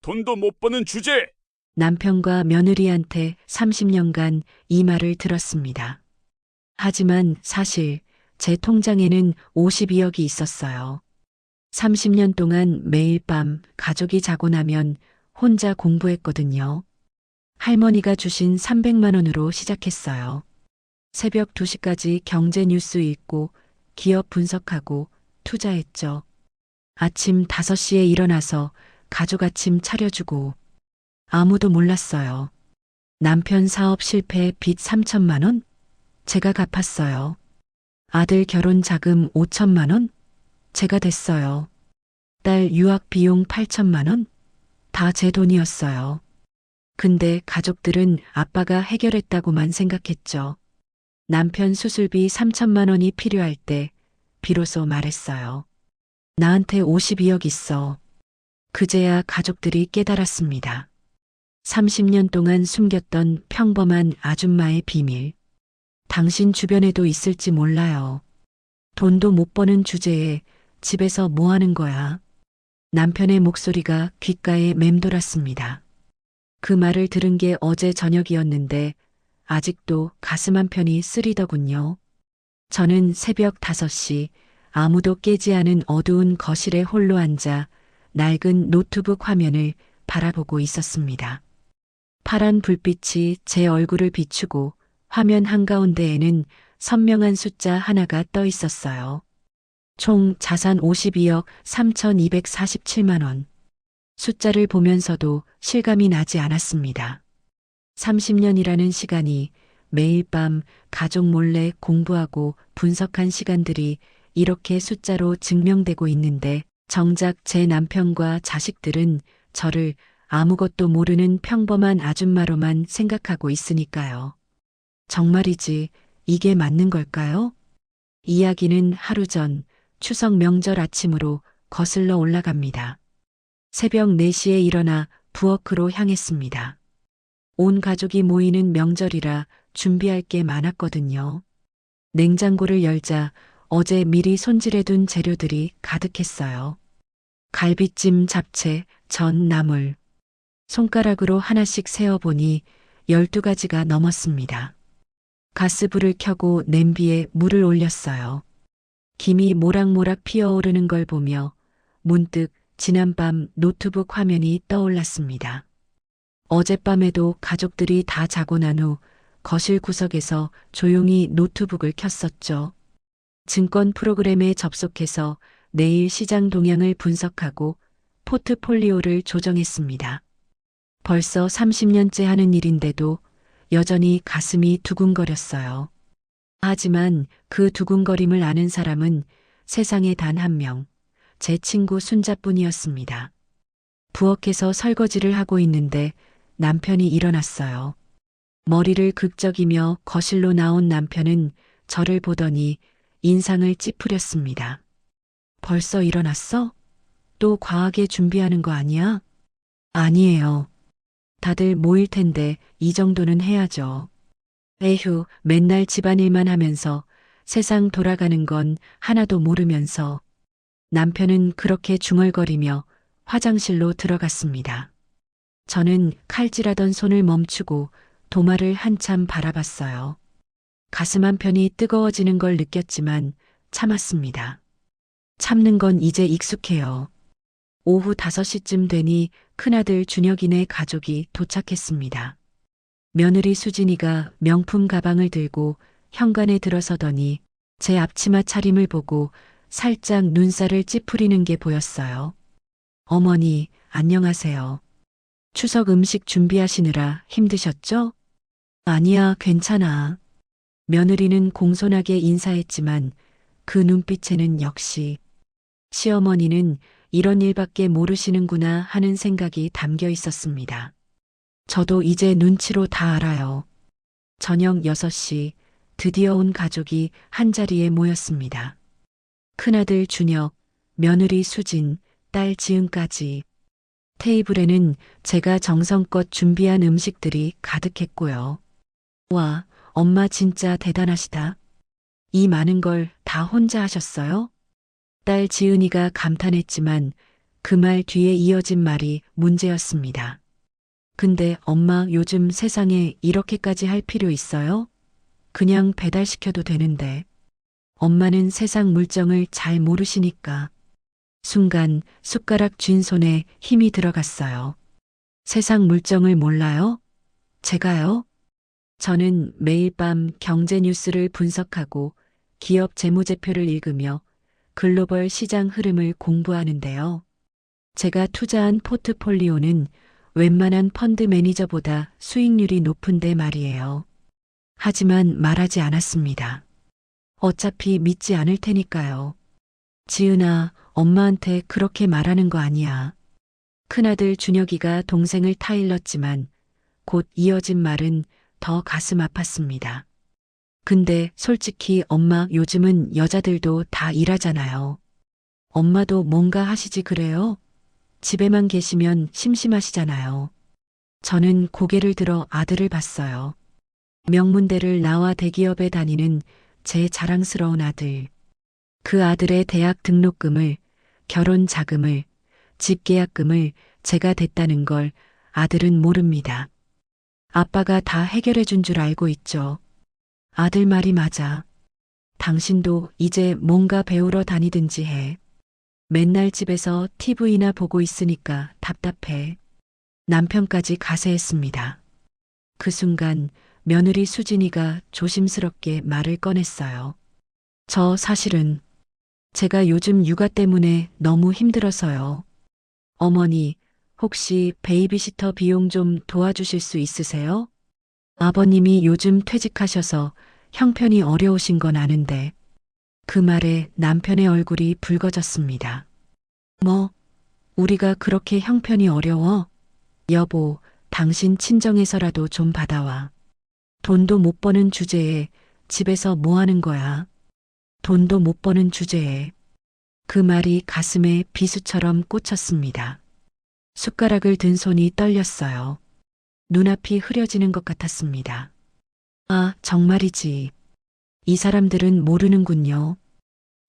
돈도 못 버는 주제에 남편과 며느리한테 30년간 이 말을 들었습니다. 하지만 사실 제 통장에는 52억이 있었어요. 30년 동안 매일 밤 가족이 자고 나면 혼자 공부했거든요. 할머니가 주신 300만 원으로 시작했어요. 새벽 2시까지 경제 뉴스 읽고 기업 분석하고 투자했죠. 아침 5시에 일어나서 가족 아침 차려주고 아무도 몰랐어요. 남편 사업 실패 빚 3천만 원? 제가 갚았어요. 아들 결혼 자금 5천만 원? 제가 댔어요. 딸 유학 비용 8천만 원? 다 제 돈이었어요. 근데 가족들은 아빠가 해결했다고만 생각했죠. 남편 수술비 3천만 원이 필요할 때 비로소 말했어요. 나한테 52억 있어. 그제야 가족들이 깨달았습니다. 30년 동안 숨겼던 평범한 아줌마의 비밀. 당신 주변에도 있을지 몰라요. 돈도 못 버는 주제에 집에서 뭐 하는 거야? 남편의 목소리가 귓가에 맴돌았습니다. 그 말을 들은 게 어제 저녁이었는데 아직도 가슴 한편이 쓰리더군요. 저는 새벽 5시 아무도 깨지 않은 어두운 거실에 홀로 앉아 낡은 노트북 화면을 바라보고 있었습니다. 파란 불빛이 제 얼굴을 비추고 화면 한가운데에는 선명한 숫자 하나가 떠 있었어요. 총 자산 52억 3,247만 원. 숫자를 보면서도 실감이 나지 않았습니다. 30년이라는 시간이 매일 밤 가족 몰래 공부하고 분석한 시간들이 이렇게 숫자로 증명되고 있는데 정작 제 남편과 자식들은 저를 아무것도 모르는 평범한 아줌마로만 생각하고 있으니까요. 정말이지 이게 맞는 걸까요? 이야기는 하루 전 추석 명절 아침으로 거슬러 올라갑니다. 새벽 4시에 일어나 부엌으로 향했습니다. 온 가족이 모이는 명절이라 준비할 게 많았거든요. 냉장고를 열자 어제 미리 손질해둔 재료들이 가득했어요. 갈비찜, 잡채, 전, 나물. 손가락으로 하나씩 세어보니 12가지가 넘었습니다. 가스불을 켜고 냄비에 물을 올렸어요. 김이 모락모락 피어오르는 걸 보며 문득 지난밤 노트북 화면이 떠올랐습니다. 어젯밤에도 가족들이 다 자고 난 후 거실 구석에서 조용히 노트북을 켰었죠. 증권 프로그램에 접속해서 내일 시장 동향을 분석하고 포트폴리오를 조정했습니다. 벌써 30년째 하는 일인데도 여전히 가슴이 두근거렸어요. 하지만 그 두근거림을 아는 사람은 세상에 단 한 명, 제 친구 순자뿐이었습니다. 부엌에서 설거지를 하고 있는데 남편이 일어났어요. 머리를 극적이며 거실로 나온 남편은 저를 보더니 인상을 찌푸렸습니다. 벌써 일어났어? 또 과하게 준비하는 거 아니야? 아니에요. 다들 모일 텐데 이 정도는 해야죠. 에휴, 맨날 집안일만 하면서 세상 돌아가는 건 하나도 모르면서 남편은 그렇게 중얼거리며 화장실로 들어갔습니다. 저는 칼질하던 손을 멈추고 도마를 한참 바라봤어요. 가슴 한편이 뜨거워지는 걸 느꼈지만 참았습니다. 참는 건 이제 익숙해요. 오후 5시쯤 되니 큰아들 준혁이네 가족이 도착했습니다. 며느리 수진이가 명품 가방을 들고 현관에 들어서더니 제 앞치마 차림을 보고 살짝 눈살을 찌푸리는 게 보였어요. 어머니, 안녕하세요. 추석 음식 준비하시느라 힘드셨죠? 아니야, 괜찮아. 며느리는 공손하게 인사했지만 그 눈빛에는 역시 시어머니는 이런 일밖에 모르시는구나 하는 생각이 담겨 있었습니다. 저도 이제 눈치로 다 알아요. 저녁 6시 드디어 온 가족이 한자리에 모였습니다. 큰아들 준혁, 며느리 수진, 딸 지은까지. 테이블에는 제가 정성껏 준비한 음식들이 가득했고요. 와, 엄마 진짜 대단하시다. 이 많은 걸 다 혼자 하셨어요? 딸 지은이가 감탄했지만 그 말 뒤에 이어진 말이 문제였습니다. 근데 엄마 요즘 세상에 이렇게까지 할 필요 있어요? 그냥 배달시켜도 되는데. 엄마는 세상 물정을 잘 모르시니까. 순간 숟가락 쥔 손에 힘이 들어갔어요. 세상 물정을 몰라요? 제가요? 저는 매일 밤 경제 뉴스를 분석하고 기업 재무제표를 읽으며 글로벌 시장 흐름을 공부하는데요. 제가 투자한 포트폴리오는 웬만한 펀드 매니저보다 수익률이 높은데 말이에요. 하지만 말하지 않았습니다. 어차피 믿지 않을 테니까요. 지은아, 엄마한테 그렇게 말하는 거 아니야. 큰아들 준혁이가 동생을 타일렀지만 곧 이어진 말은 더 가슴 아팠습니다. 근데 솔직히 엄마 요즘은 여자들도 다 일하잖아요. 엄마도 뭔가 하시지 그래요? 집에만 계시면 심심하시잖아요. 저는 고개를 들어 아들을 봤어요. 명문대를 나와 대기업에 다니는 제 자랑스러운 아들. 그 아들의 대학 등록금을, 결혼 자금을, 집 계약금을 제가 댔다는 걸 아들은 모릅니다. 아빠가 다 해결해 준 줄 알고 있죠. 아들 말이 맞아. 당신도 이제 뭔가 배우러 다니든지 해. 맨날 집에서 TV나 보고 있으니까 답답해. 남편까지 가세했습니다. 그 순간 며느리 수진이가 조심스럽게 말을 꺼냈어요. 저 사실은 제가 요즘 육아 때문에 너무 힘들어서요. 어머니, 혹시 베이비시터 비용 좀 도와주실 수 있으세요? 아버님이 요즘 퇴직하셔서 형편이 어려우신 건 아는데 그 말에 남편의 얼굴이 붉어졌습니다. 뭐, 우리가 그렇게 형편이 어려워? 여보, 당신 친정에서라도 좀 받아와. 돈도 못 버는 주제에 집에서 뭐 하는 거야? 돈도 못 버는 주제에. 그 말이 가슴에 비수처럼 꽂혔습니다. 숟가락을 든 손이 떨렸어요. 눈앞이 흐려지는 것 같았습니다. 아, 정말이지. 이 사람들은 모르는군요.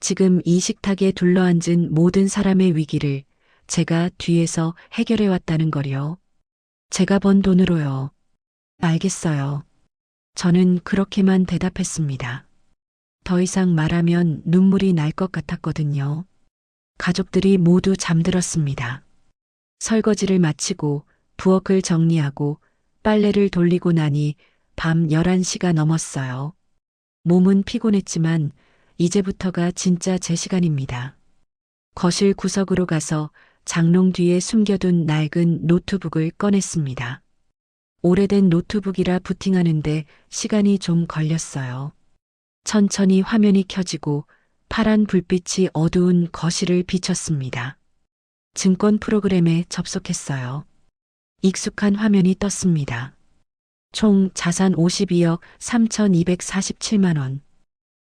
지금 이 식탁에 둘러앉은 모든 사람의 위기를 제가 뒤에서 해결해 왔다는 거요. 제가 번 돈으로요. 알겠어요. 저는 그렇게만 대답했습니다. 더 이상 말하면 눈물이 날 것 같았거든요. 가족들이 모두 잠들었습니다. 설거지를 마치고 부엌을 정리하고 빨래를 돌리고 나니 밤 11시가 넘었어요. 몸은 피곤했지만 이제부터가 진짜 제 시간입니다. 거실 구석으로 가서 장롱 뒤에 숨겨둔 낡은 노트북을 꺼냈습니다. 오래된 노트북이라 부팅하는데 시간이 좀 걸렸어요. 천천히 화면이 켜지고 파란 불빛이 어두운 거실을 비췄습니다. 증권 프로그램에 접속했어요. 익숙한 화면이 떴습니다. 총 자산 52억 3,247만 원.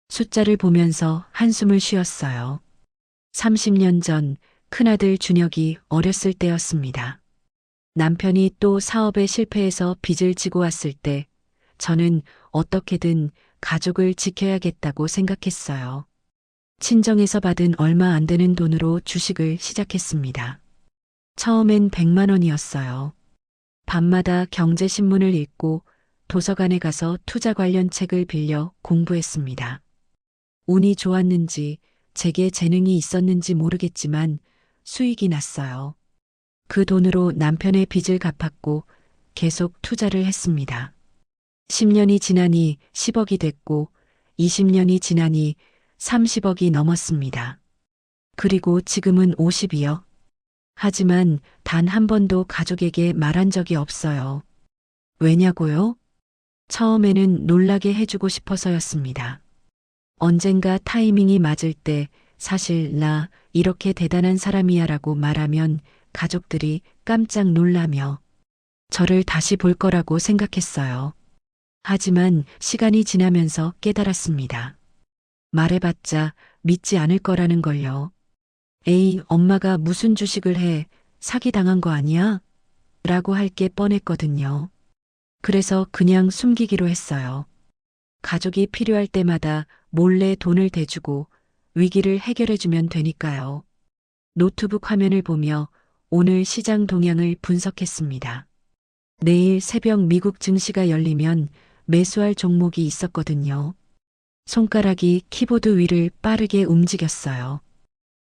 숫자를 보면서 한숨을 쉬었어요. 30년 전 큰아들 준혁이 어렸을 때였습니다. 남편이 또 사업에 실패해서 빚을 지고 왔을 때 저는 어떻게든 가족을 지켜야겠다고 생각했어요. 친정에서 받은 얼마 안 되는 돈으로 주식을 시작했습니다. 처음엔 100만 원이었어요. 밤마다 경제신문을 읽고 도서관에 가서 투자 관련 책을 빌려 공부했습니다. 운이 좋았는지 제게 재능이 있었는지 모르겠지만 수익이 났어요. 그 돈으로 남편의 빚을 갚았고 계속 투자를 했습니다. 10년이 지나니 10억이 됐고 20년이 지나니 30억이 넘었습니다. 그리고 지금은 50이요. 하지만 단 한 번도 가족에게 말한 적이 없어요. 왜냐고요? 처음에는 놀라게 해주고 싶어서였습니다. 언젠가 타이밍이 맞을 때 사실 나 이렇게 대단한 사람이야 라고 말하면 가족들이 깜짝 놀라며 저를 다시 볼 거라고 생각했어요. 하지만 시간이 지나면서 깨달았습니다. 말해봤자 믿지 않을 거라는 걸요. 에이, 엄마가 무슨 주식을 해 사기당한 거 아니야? 라고 할 게 뻔했거든요. 그래서 그냥 숨기기로 했어요. 가족이 필요할 때마다 몰래 돈을 대주고 위기를 해결해주면 되니까요. 노트북 화면을 보며 오늘 시장 동향을 분석했습니다. 내일 새벽 미국 증시가 열리면 매수할 종목이 있었거든요. 손가락이 키보드 위를 빠르게 움직였어요.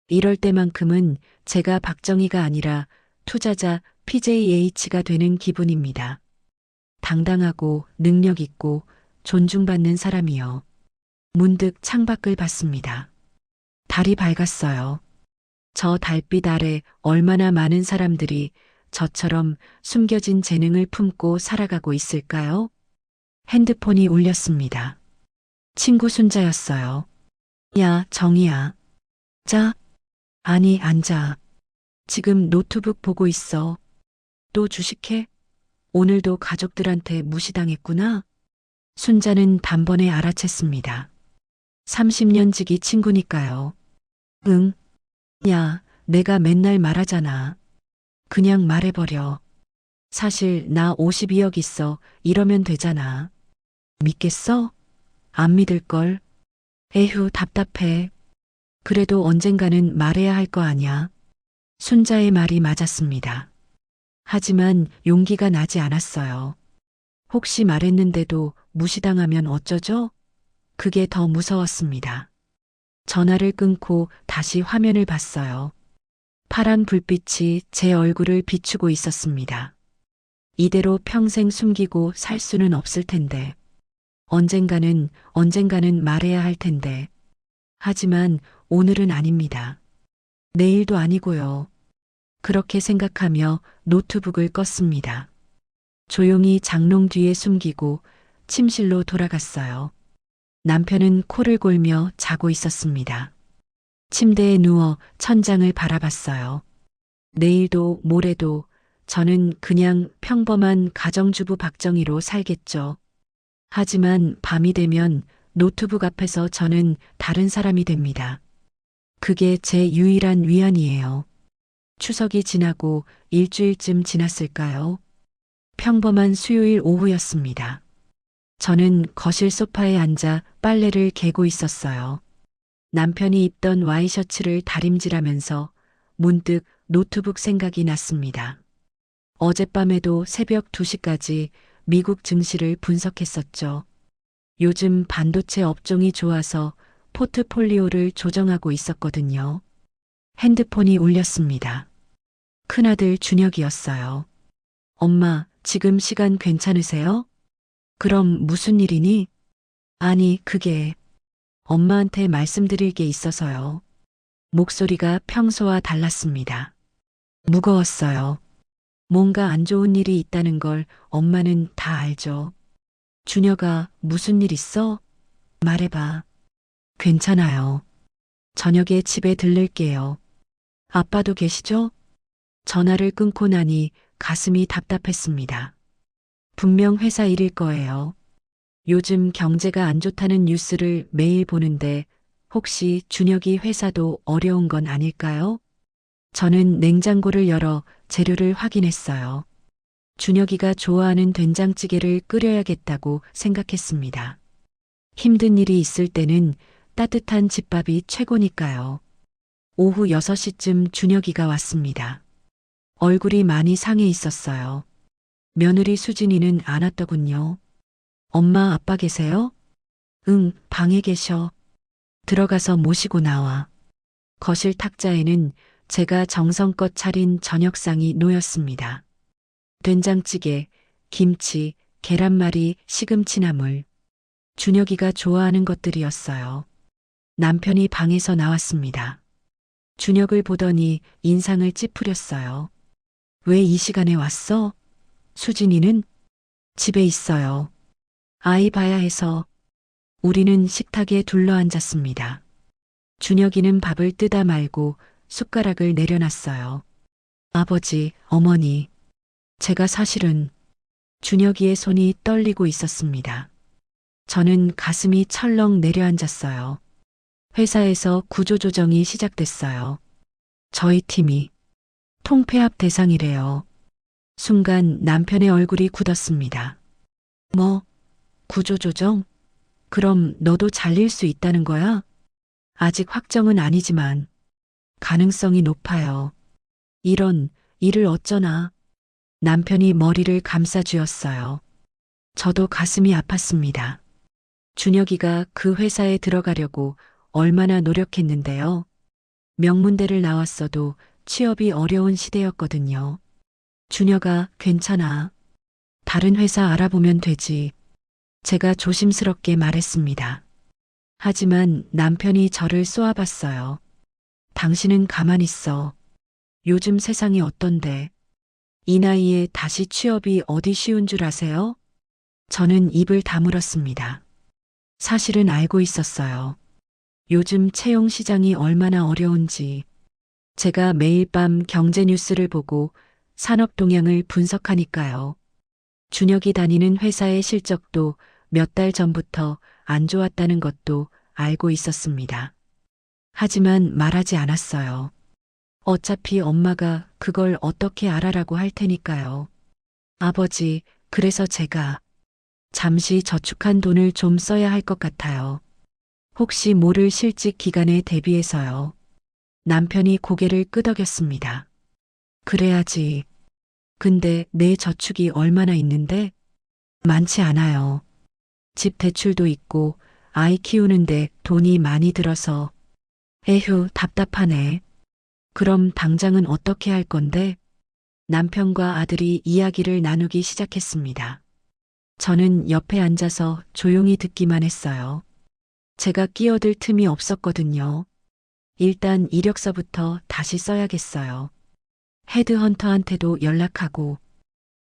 이럴 때만큼은 제가 박정희가 아니라 투자자 PJH가 되는 기분입니다. 당당하고 능력 있고 존중받는 사람이요. 문득 창밖을 봤습니다. 달이 밝았어요. 저 달빛 아래 얼마나 많은 사람들이 저처럼 숨겨진 재능을 품고 살아가고 있을까요? 핸드폰이 울렸습니다. 친구 순자였어요. 야, 정희야. 자, 아니, 앉아. 지금 노트북 보고 있어. 또 주식해? 오늘도 가족들한테 무시당했구나. 순자는 단번에 알아챘습니다. 30년 지기 친구니까요. 응. 야, 내가 맨날 말하잖아. 그냥 말해버려. 사실 나 52억 있어. 이러면 되잖아. 믿겠어? 안 믿을걸? 에휴, 답답해. 그래도 언젠가는 말해야 할 거 아냐. 순자의 말이 맞았습니다. 하지만 용기가 나지 않았어요. 혹시 말했는데도 무시당하면 어쩌죠? 그게 더 무서웠습니다. 전화를 끊고 다시 화면을 봤어요. 파란 불빛이 제 얼굴을 비추고 있었습니다. 이대로 평생 숨기고 살 수는 없을 텐데. 언젠가는 말해야 할 텐데. 하지만 오늘은 아닙니다. 내일도 아니고요. 그렇게 생각하며 노트북을 껐습니다. 조용히 장롱 뒤에 숨기고 침실로 돌아갔어요. 남편은 코를 골며 자고 있었습니다. 침대에 누워 천장을 바라봤어요. 내일도 모레도 저는 그냥 평범한 가정주부 박정희로 살겠죠. 하지만 밤이 되면 노트북 앞에서 저는 다른 사람이 됩니다. 그게 제 유일한 위안이에요. 추석이 지나고 일주일쯤 지났을까요? 평범한 수요일 오후였습니다. 저는 거실 소파에 앉아 빨래를 개고 있었어요. 남편이 입던 와이셔츠를 다림질하면서 문득 노트북 생각이 났습니다. 어젯밤에도 새벽 2시까지 미국 증시를 분석했었죠. 요즘 반도체 업종이 좋아서 포트폴리오를 조정하고 있었거든요. 핸드폰이 울렸습니다. 큰아들 준혁이었어요. 엄마, 지금 시간 괜찮으세요? 그럼 무슨 일이니? 아니, 그게 엄마한테 말씀드릴 게 있어서요. 목소리가 평소와 달랐습니다. 무거웠어요. 뭔가 안 좋은 일이 있다는 걸 엄마는 다 알죠. 준혁아, 무슨 일 있어? 말해봐. 괜찮아요. 저녁에 집에 들를게요. 아빠도 계시죠? 전화를 끊고 나니 가슴이 답답했습니다. 분명 회사 일일 거예요. 요즘 경제가 안 좋다는 뉴스를 매일 보는데 혹시 준혁이 회사도 어려운 건 아닐까요? 저는 냉장고를 열어 재료를 확인했어요. 준혁이가 좋아하는 된장찌개를 끓여야겠다고 생각했습니다. 힘든 일이 있을 때는 따뜻한 집밥이 최고니까요. 오후 6시쯤 준혁이가 왔습니다. 얼굴이 많이 상해 있었어요. 며느리 수진이는 안 왔더군요. 엄마, 아빠 계세요? 응, 방에 계셔. 들어가서 모시고 나와. 거실 탁자에는 제가 정성껏 차린 저녁상이 놓였습니다. 된장찌개, 김치, 계란말이, 시금치나물. 준혁이가 좋아하는 것들이었어요. 남편이 방에서 나왔습니다. 준혁을 보더니 인상을 찌푸렸어요. 왜 이 시간에 왔어? 수진이는? 집에 있어요. 아이 봐야 해서. 우리는 식탁에 둘러앉았습니다. 준혁이는 밥을 뜨다 말고 숟가락을 내려놨어요. 아버지, 어머니. 제가 사실은 준혁이의 손이 떨리고 있었습니다. 저는 가슴이 철렁 내려앉았어요. 회사에서 구조조정이 시작됐어요. 저희 팀이 통폐합 대상이래요. 순간 남편의 얼굴이 굳었습니다. 뭐, 구조조정? 그럼 너도 잘릴 수 있다는 거야? 아직 확정은 아니지만. 가능성이 높아요. 이런 일을 어쩌나. 남편이 머리를 감싸쥐었어요. 저도 가슴이 아팠습니다. 준혁이가 그 회사에 들어가려고 얼마나 노력했는데요. 명문대를 나왔어도 취업이 어려운 시대였거든요. 준혁아, 괜찮아. 다른 회사 알아보면 되지. 제가 조심스럽게 말했습니다. 하지만 남편이 저를 쏘아봤어요. 당신은 가만히 있어. 요즘 세상이 어떤데? 이 나이에 다시 취업이 어디 쉬운 줄 아세요? 저는 입을 다물었습니다. 사실은 알고 있었어요. 요즘 채용 시장이 얼마나 어려운지. 제가 매일 밤 경제 뉴스를 보고 산업 동향을 분석하니까요. 준혁이 다니는 회사의 실적도 몇 달 전부터 안 좋았다는 것도 알고 있었습니다. 하지만 말하지 않았어요. 어차피 엄마가 그걸 어떻게 알아라고 할 테니까요. 아버지, 그래서 제가 잠시 저축한 돈을 좀 써야 할 것 같아요. 혹시 모를 실직 기간에 대비해서요. 남편이 고개를 끄덕였습니다. 그래야지. 근데 내 저축이 얼마나 있는데? 많지 않아요. 집 대출도 있고 아이 키우는데 돈이 많이 들어서. 에휴, 답답하네. 그럼 당장은 어떻게 할 건데? 남편과 아들이 이야기를 나누기 시작했습니다. 저는 옆에 앉아서 조용히 듣기만 했어요. 제가 끼어들 틈이 없었거든요. 일단 이력서부터 다시 써야겠어요. 헤드헌터한테도 연락하고.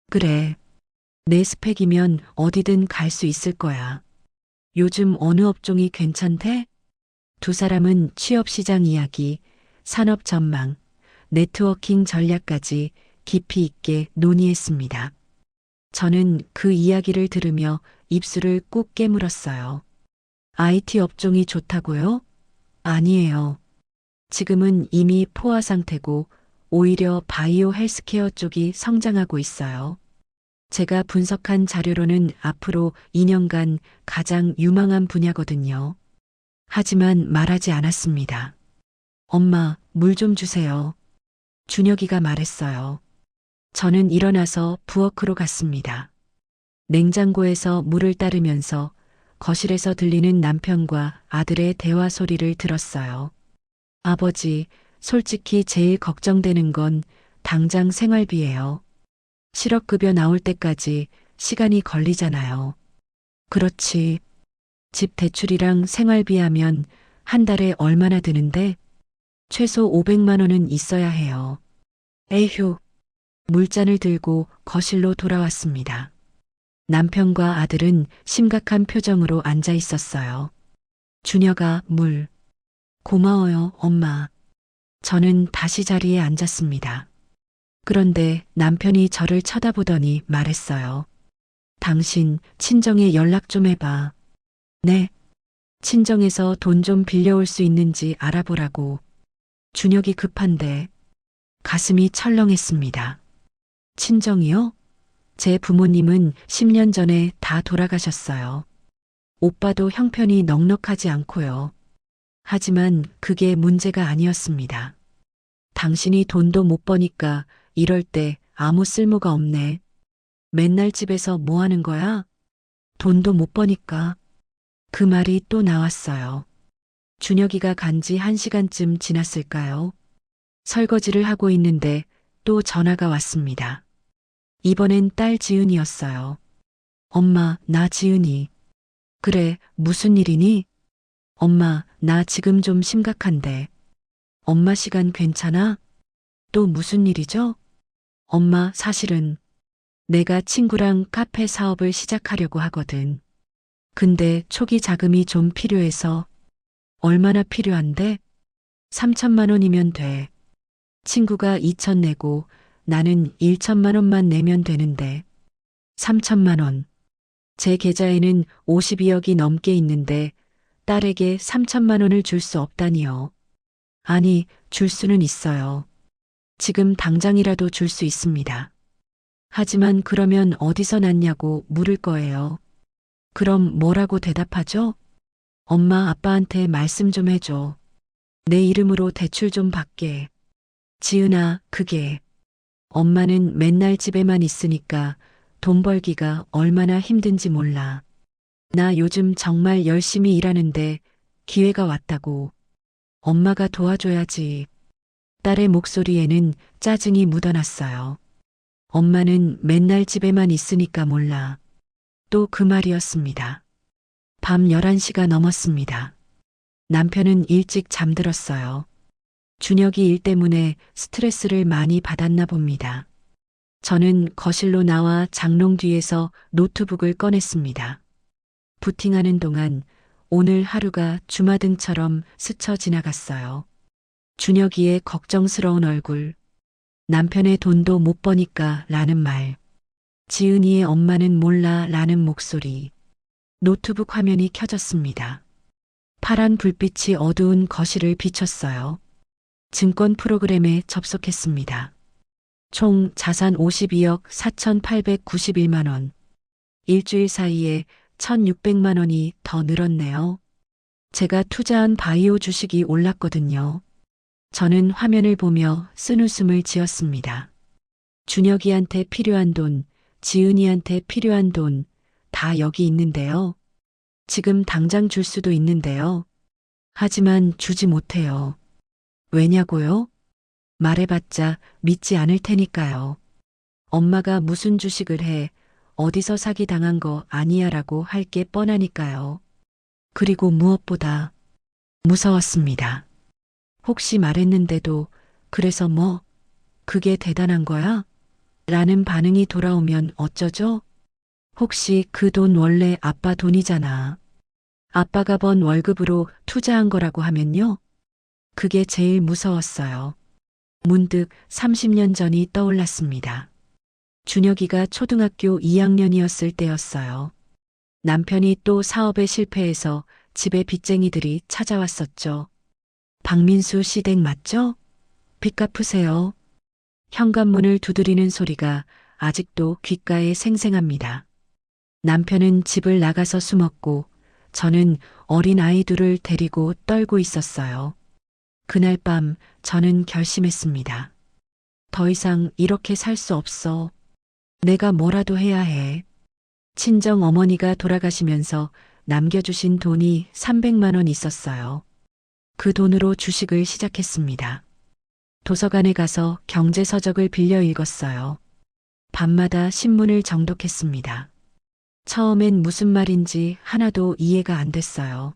그래. 내 스펙이면 어디든 갈 수 있을 거야. 요즘 어느 업종이 괜찮대? 두 사람은 취업시장 이야기, 산업 전망, 네트워킹 전략까지 깊이 있게 논의했습니다. 저는 그 이야기를 들으며 입술을 꾹 깨물었어요. IT 업종이 좋다고요? 아니에요. 지금은 이미 포화 상태고 오히려 바이오 헬스케어 쪽이 성장하고 있어요. 제가 분석한 자료로는 앞으로 2년간 가장 유망한 분야거든요. 하지만 말하지 않았습니다. 엄마, 물 좀 주세요. 준혁이가 말했어요. 저는 일어나서 부엌으로 갔습니다. 냉장고에서 물을 따르면서 거실에서 들리는 남편과 아들의 대화 소리를 들었어요. 아버지, 솔직히 제일 걱정되는 건 당장 생활비예요. 실업급여 나올 때까지 시간이 걸리잖아요. 그렇지. 집 대출이랑 생활비 하면 한 달에 얼마나 드는데? 최소 500만 원은 있어야 해요. 에휴. 물잔을 들고 거실로 돌아왔습니다. 남편과 아들은 심각한 표정으로 앉아 있었어요. 준혁아, 물. 고마워요, 엄마. 저는 다시 자리에 앉았습니다. 그런데 남편이 저를 쳐다보더니 말했어요. 당신 친정에 연락 좀 해봐. 네. 친정에서 돈 좀 빌려올 수 있는지 알아보라고. 준혁이 급한데 가슴이 철렁했습니다. 친정이요? 제 부모님은 10년 전에 다 돌아가셨어요. 오빠도 형편이 넉넉하지 않고요. 하지만 그게 문제가 아니었습니다. 당신이 돈도 못 버니까 이럴 때 아무 쓸모가 없네. 맨날 집에서 뭐 하는 거야? 돈도 못 버니까. 그 말이 또 나왔어요. 준혁이가 간 지 1시간쯤 지났을까요? 설거지를 하고 있는데 또 전화가 왔습니다. 이번엔 딸 지은이었어요. 엄마, 나 지은이. 그래, 무슨 일이니? 엄마, 나 지금 좀 심각한데. 엄마 시간 괜찮아? 또 무슨 일이죠? 엄마, 사실은 내가 친구랑 카페 사업을 시작하려고 하거든. 근데 초기 자금이 좀 필요해서. 얼마나 필요한데? 3천만 원이면 돼. 친구가 2천 내고 나는 1천만 원만 내면 되는데. 3천만 원. 제 계좌에는 52억이 넘게 있는데 딸에게 3천만 원을 줄 수 없다니요. 아니, 줄 수는 있어요. 지금 당장이라도 줄 수 있습니다. 하지만 그러면 어디서 났냐고 물을 거예요. 그럼 뭐라고 대답하죠? 엄마, 아빠한테 말씀 좀 해줘. 내 이름으로 대출 좀 받게. 지은아, 그게. 엄마는 맨날 집에만 있으니까 돈 벌기가 얼마나 힘든지 몰라. 나 요즘 정말 열심히 일하는데 기회가 왔다고. 엄마가 도와줘야지. 딸의 목소리에는 짜증이 묻어났어요. 엄마는 맨날 집에만 있으니까 몰라. 또 그 말이었습니다. 밤 11시가 넘었습니다. 남편은 일찍 잠들었어요. 준혁이 일 때문에 스트레스를 많이 받았나 봅니다. 저는 거실로 나와 장롱 뒤에서 노트북을 꺼냈습니다. 부팅하는 동안 오늘 하루가 주마등처럼 스쳐 지나갔어요. 준혁이의 걱정스러운 얼굴, 남편의 돈도 못 버니까 라는 말, 지은이의 엄마는 몰라 라는 목소리, 노트북 화면이 켜졌습니다. 파란 불빛이 어두운 거실을 비췄어요. 증권 프로그램에 접속했습니다. 총 자산 52억 4,891만 원. 일주일 사이에 1,600만 원이 더 늘었네요. 제가 투자한 바이오 주식이 올랐거든요. 저는 화면을 보며 쓴웃음을 지었습니다. 준혁이한테 필요한 돈, 지은이한테 필요한 돈, 다 여기 있는데요. 지금 당장 줄 수도 있는데요. 하지만 주지 못해요. 왜냐고요? 말해봤자 믿지 않을 테니까요. 엄마가 무슨 주식을 해, 어디서 사기 당한 거 아니야라고 할 게 뻔하니까요. 그리고 무엇보다 무서웠습니다. 혹시 말했는데도 그래서 뭐, 그게 대단한 거야? 라는 반응이 돌아오면 어쩌죠? 혹시 그 돈 원래 아빠 돈이잖아. 아빠가 번 월급으로 투자한 거라고 하면요? 그게 제일 무서웠어요. 문득 30년 전이 떠올랐습니다. 준혁이가 초등학교 2학년이었을 때였어요. 남편이 또 사업에 실패해서 집에 빚쟁이들이 찾아왔었죠. 박민수 씨 댁 맞죠? 빚 갚으세요. 현관문을 두드리는 소리가 아직도 귓가에 생생합니다. 남편은 집을 나가서 숨었고 저는 어린 아이 둘을 데리고 떨고 있었어요. 그날 밤 저는 결심했습니다. 더 이상 이렇게 살 수 없어. 내가 뭐라도 해야 해. 친정 어머니가 돌아가시면서 남겨주신 돈이 300만 원 있었어요. 그 돈으로 주식을 시작했습니다. 도서관에 가서 경제서적을 빌려 읽었어요. 밤마다 신문을 정독했습니다. 처음엔 무슨 말인지 하나도 이해가 안 됐어요.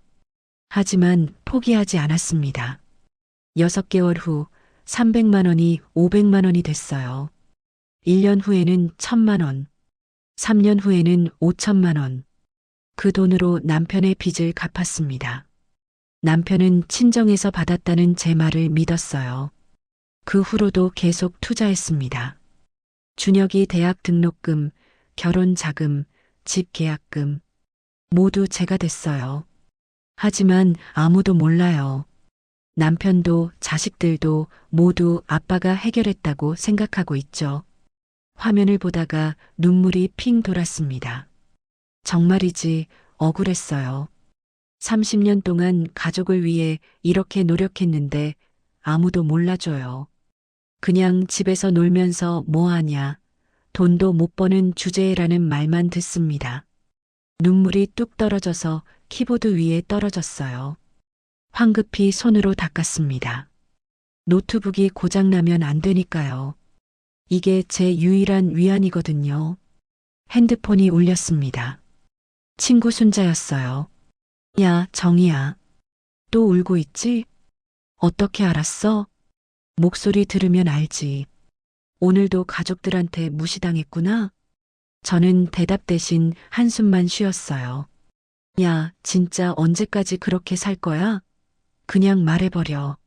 하지만 포기하지 않았습니다. 6개월 후 300만 원이 500만 원이 됐어요. 1년 후에는 1,000만 원, 3년 후에는 5천만 원. 그 돈으로 남편의 빚을 갚았습니다. 남편은 친정에서 받았다는 제 말을 믿었어요. 그 후로도 계속 투자했습니다. 준혁이 대학 등록금, 결혼 자금, 집 계약금, 모두 제가 됐어요. 하지만 아무도 몰라요. 남편도 자식들도 모두 아빠가 해결했다고 생각하고 있죠. 화면을 보다가 눈물이 핑 돌았습니다. 정말이지 억울했어요. 30년 동안 가족을 위해 이렇게 노력했는데 아무도 몰라줘요. 그냥 집에서 놀면서 뭐하냐, 돈도 못 버는 주제라는 말만 듣습니다. 눈물이 뚝 떨어져서 키보드 위에 떨어졌어요. 황급히 손으로 닦았습니다. 노트북이 고장나면 안 되니까요. 이게 제 유일한 위안이거든요. 핸드폰이 울렸습니다. 친구 순자였어요. 야, 정이야. 또 울고 있지? 어떻게 알았어? 목소리 들으면 알지. 오늘도 가족들한테 무시당했구나? 저는 대답 대신 한숨만 쉬었어요. 야, 진짜 언제까지 그렇게 살 거야? 그냥 말해버려.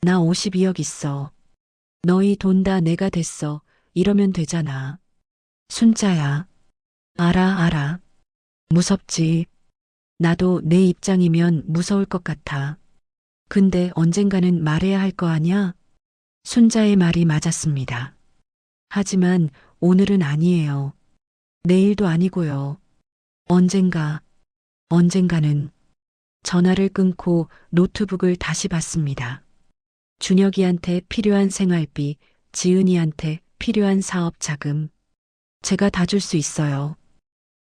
나 52억 있어. 너희 돈 다 내가 됐어. 이러면 되잖아. 순자야. 알아. 무섭지. 나도 내 입장이면 무서울 것 같아. 근데 언젠가는 말해야 할 거 아냐? 순자의 말이 맞았습니다. 하지만 오늘은 아니에요. 내일도 아니고요. 언젠가는 전화를 끊고 노트북을 다시 봤습니다. 준혁이한테 필요한 생활비, 지은이한테 필요한 사업 자금. 제가 다 줄 수 있어요.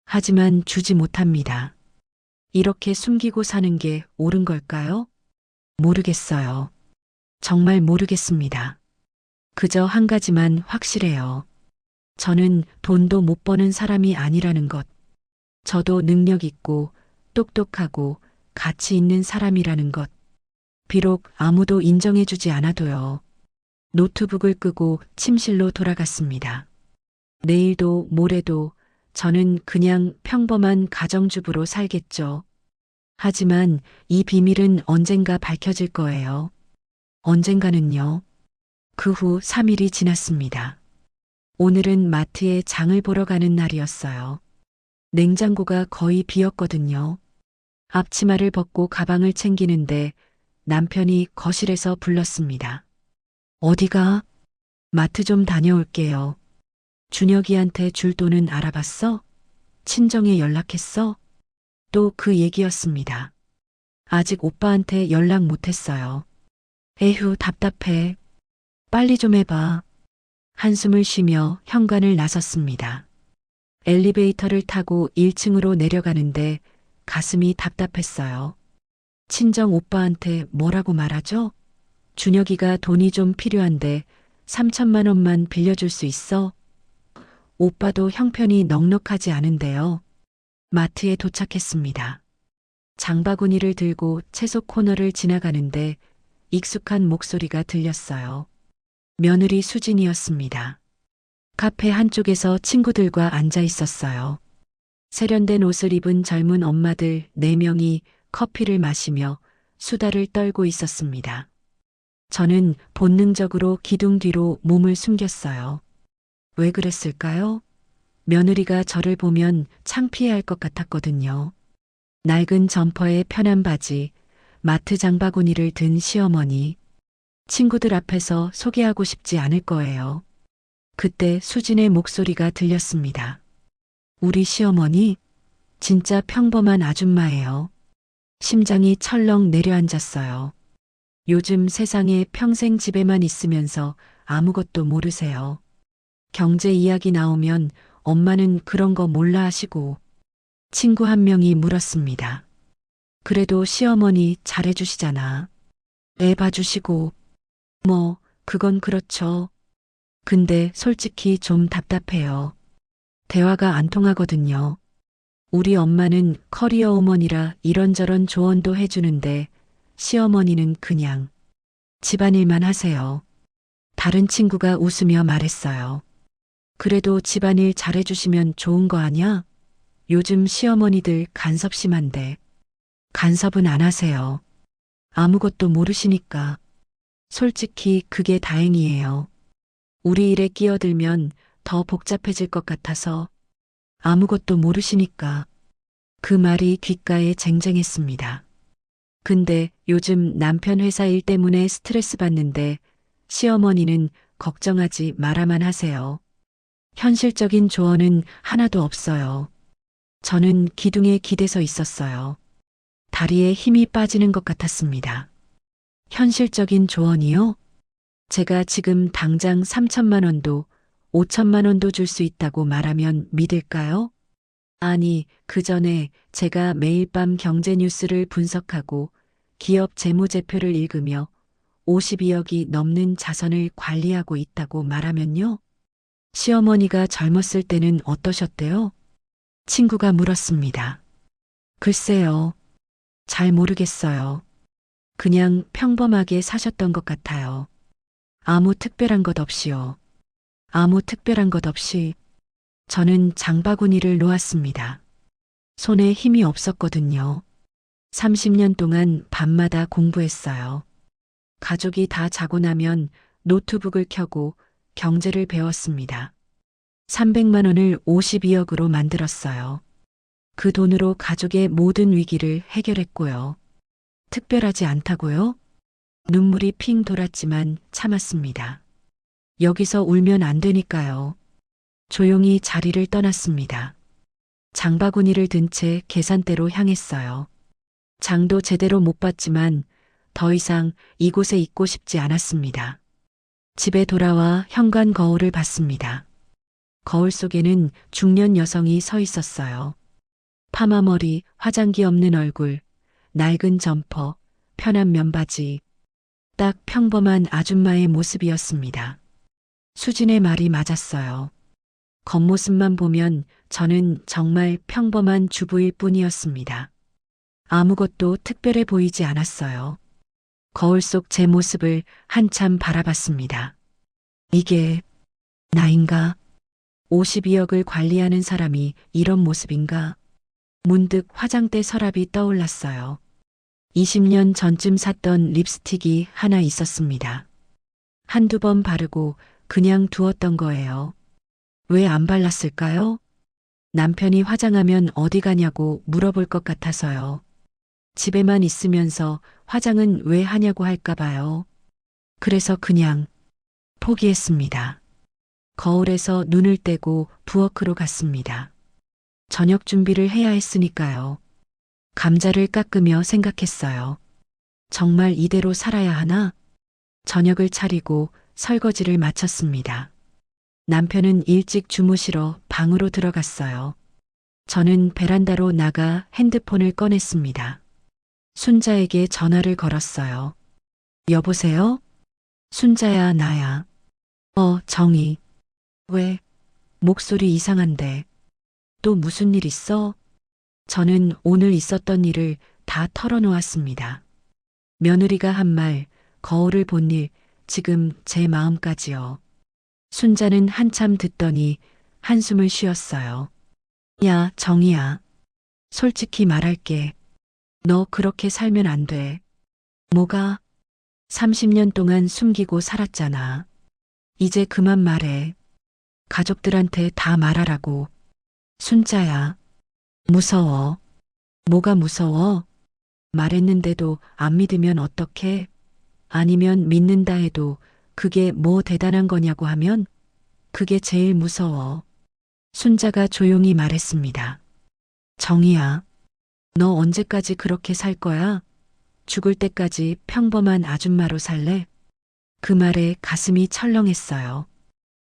하지만 주지 못합니다. 이렇게 숨기고 사는 게 옳은 걸까요? 모르겠어요. 정말 모르겠습니다. 그저 한 가지만 확실해요. 저는 돈도 못 버는 사람이 아니라는 것. 저도 능력 있고 똑똑하고 가치 있는 사람이라는 것. 비록 아무도 인정해주지 않아도요. 노트북을 끄고 침실로 돌아갔습니다. 내일도 모레도 저는 그냥 평범한 가정주부로 살겠죠. 하지만 이 비밀은 언젠가 밝혀질 거예요. 언젠가는요. 그 후 3일이 지났습니다. 오늘은 마트에 장을 보러 가는 날이었어요. 냉장고가 거의 비었거든요. 앞치마를 벗고 가방을 챙기는데 남편이 거실에서 불렀습니다. 어디가? 마트 좀 다녀올게요. 준혁이한테 줄 돈은 알아봤어? 친정에 연락했어? 또 그 얘기였습니다. 아직 오빠한테 연락 못했어요. 에휴, 답답해. 빨리 좀 해봐. 한숨을 쉬며 현관을 나섰습니다. 엘리베이터를 타고 1층으로 내려가는데 가슴이 답답했어요. 친정 오빠한테 뭐라고 말하죠? 준혁이가 돈이 좀 필요한데 3천만 원만 빌려줄 수 있어? 오빠도 형편이 넉넉하지 않은데요. 마트에 도착했습니다. 장바구니를 들고 채소 코너를 지나가는데 익숙한 목소리가 들렸어요. 며느리 수진이었습니다. 카페 한쪽에서 친구들과 앉아 있었어요. 세련된 옷을 입은 젊은 엄마들 4명이 커피를 마시며 수다를 떨고 있었습니다. 저는 본능적으로 기둥 뒤로 몸을 숨겼어요. 왜 그랬을까요? 며느리가 저를 보면 창피해할 것 같았거든요. 낡은 점퍼에 편한 바지, 마트 장바구니를 든 시어머니. 친구들 앞에서 소개하고 싶지 않을 거예요. 그때 수진의 목소리가 들렸습니다. 우리 시어머니? 진짜 평범한 아줌마예요. 심장이 철렁 내려앉았어요. 요즘 세상에 평생 집에만 있으면서 아무것도 모르세요. 경제 이야기 나오면 엄마는 그런 거 몰라 하시고 친구 한 명이 물었습니다. 그래도 시어머니 잘해주시잖아. 애 봐주시고. 뭐, 그건 그렇죠. 근데 솔직히 좀 답답해요. 대화가 안 통하거든요. 우리 엄마는 커리어 우먼이라 이런저런 조언도 해주는데 시어머니는 그냥 집안일만 하세요. 다른 친구가 웃으며 말했어요. 그래도 집안일 잘해주시면 좋은 거 아냐? 요즘 시어머니들 간섭 심한데. 간섭은 안 하세요. 아무것도 모르시니까. 솔직히 그게 다행이에요. 우리 일에 끼어들면 더 복잡해질 것 같아서. 아무것도 모르시니까. 그 말이 귓가에 쟁쟁했습니다. 근데 요즘 남편 회사 일 때문에 스트레스 받는데 시어머니는 걱정하지 말아만 하세요. 현실적인 조언은 하나도 없어요. 저는 기둥에 기대서 있었어요. 다리에 힘이 빠지는 것 같았습니다. 현실적인 조언이요? 제가 지금 당장 3천만 원도 5천만 원도 줄 수 있다고 말하면 믿을까요? 아니, 그 전에 제가 매일 밤 경제 뉴스를 분석하고 기업 재무제표를 읽으며 52억이 넘는 자산을 관리하고 있다고 말하면요? 시어머니가 젊었을 때는 어떠셨대요? 친구가 물었습니다. 글쎄요. 잘 모르겠어요. 그냥 평범하게 사셨던 것 같아요. 아무 특별한 것 없이요. 아무 특별한 것 없이 저는 장바구니를 놓았습니다. 손에 힘이 없었거든요. 30년 동안 밤마다 공부했어요. 가족이 다 자고 나면 노트북을 켜고 경제를 배웠습니다. 300만 원을 52억으로 만들었어요. 그 돈으로 가족의 모든 위기를 해결했고요. 특별하지 않다고요? 눈물이 핑 돌았지만 참았습니다. 여기서 울면 안 되니까요. 조용히 자리를 떠났습니다. 장바구니를 든 채 계산대로 향했어요. 장도 제대로 못 봤지만 더 이상 이곳에 있고 싶지 않았습니다. 집에 돌아와 현관 거울을 봤습니다. 거울 속에는 중년 여성이 서 있었어요. 파마머리, 화장기 없는 얼굴, 낡은 점퍼, 편한 면바지. 딱 평범한 아줌마의 모습이었습니다. 수진의 말이 맞았어요. 겉모습만 보면 저는 정말 평범한 주부일 뿐이었습니다. 아무것도 특별해 보이지 않았어요. 거울 속 제 모습을 한참 바라봤습니다. 이게 나인가? 52억을 관리하는 사람이 이런 모습인가? 문득 화장대 서랍이 떠올랐어요. 20년 전쯤 샀던 립스틱이 하나 있었습니다. 한두 번 바르고 그냥 두었던 거예요. 왜 안 발랐을까요? 남편이 화장하면 어디 가냐고 물어볼 것 같아서요. 집에만 있으면서 화장은 왜 하냐고 할까 봐요. 그래서 그냥 포기했습니다. 거울에서 눈을 떼고 부엌으로 갔습니다. 저녁 준비를 해야 했으니까요. 감자를 깎으며 생각했어요. 정말 이대로 살아야 하나? 저녁을 차리고 설거지를 마쳤습니다. 남편은 일찍 주무시러 방으로 들어갔어요. 저는 베란다로 나가 핸드폰을 꺼냈습니다. 순자에게 전화를 걸었어요. 여보세요? 순자야, 나야. 정희. 왜? 목소리 이상한데. 또 무슨 일 있어? 저는 오늘 있었던 일을 다 털어놓았습니다. 며느리가 한 말, 거울을 본 일, 지금 제 마음까지요. 순자는 한참 듣더니 한숨을 쉬었어요. 야, 정희야. 솔직히 말할게. 너 그렇게 살면 안 돼. 뭐가? 30년 동안 숨기고 살았잖아. 이제 그만 말해. 가족들한테 다 말하라고. 순자야. 무서워. 뭐가 무서워? 말했는데도 안 믿으면 어떡해? 아니면 믿는다 해도 그게 뭐 대단한 거냐고 하면 그게 제일 무서워. 순자가 조용히 말했습니다. 정희야, 너 언제까지 그렇게 살 거야? 죽을 때까지 평범한 아줌마로 살래? 그 말에 가슴이 철렁했어요.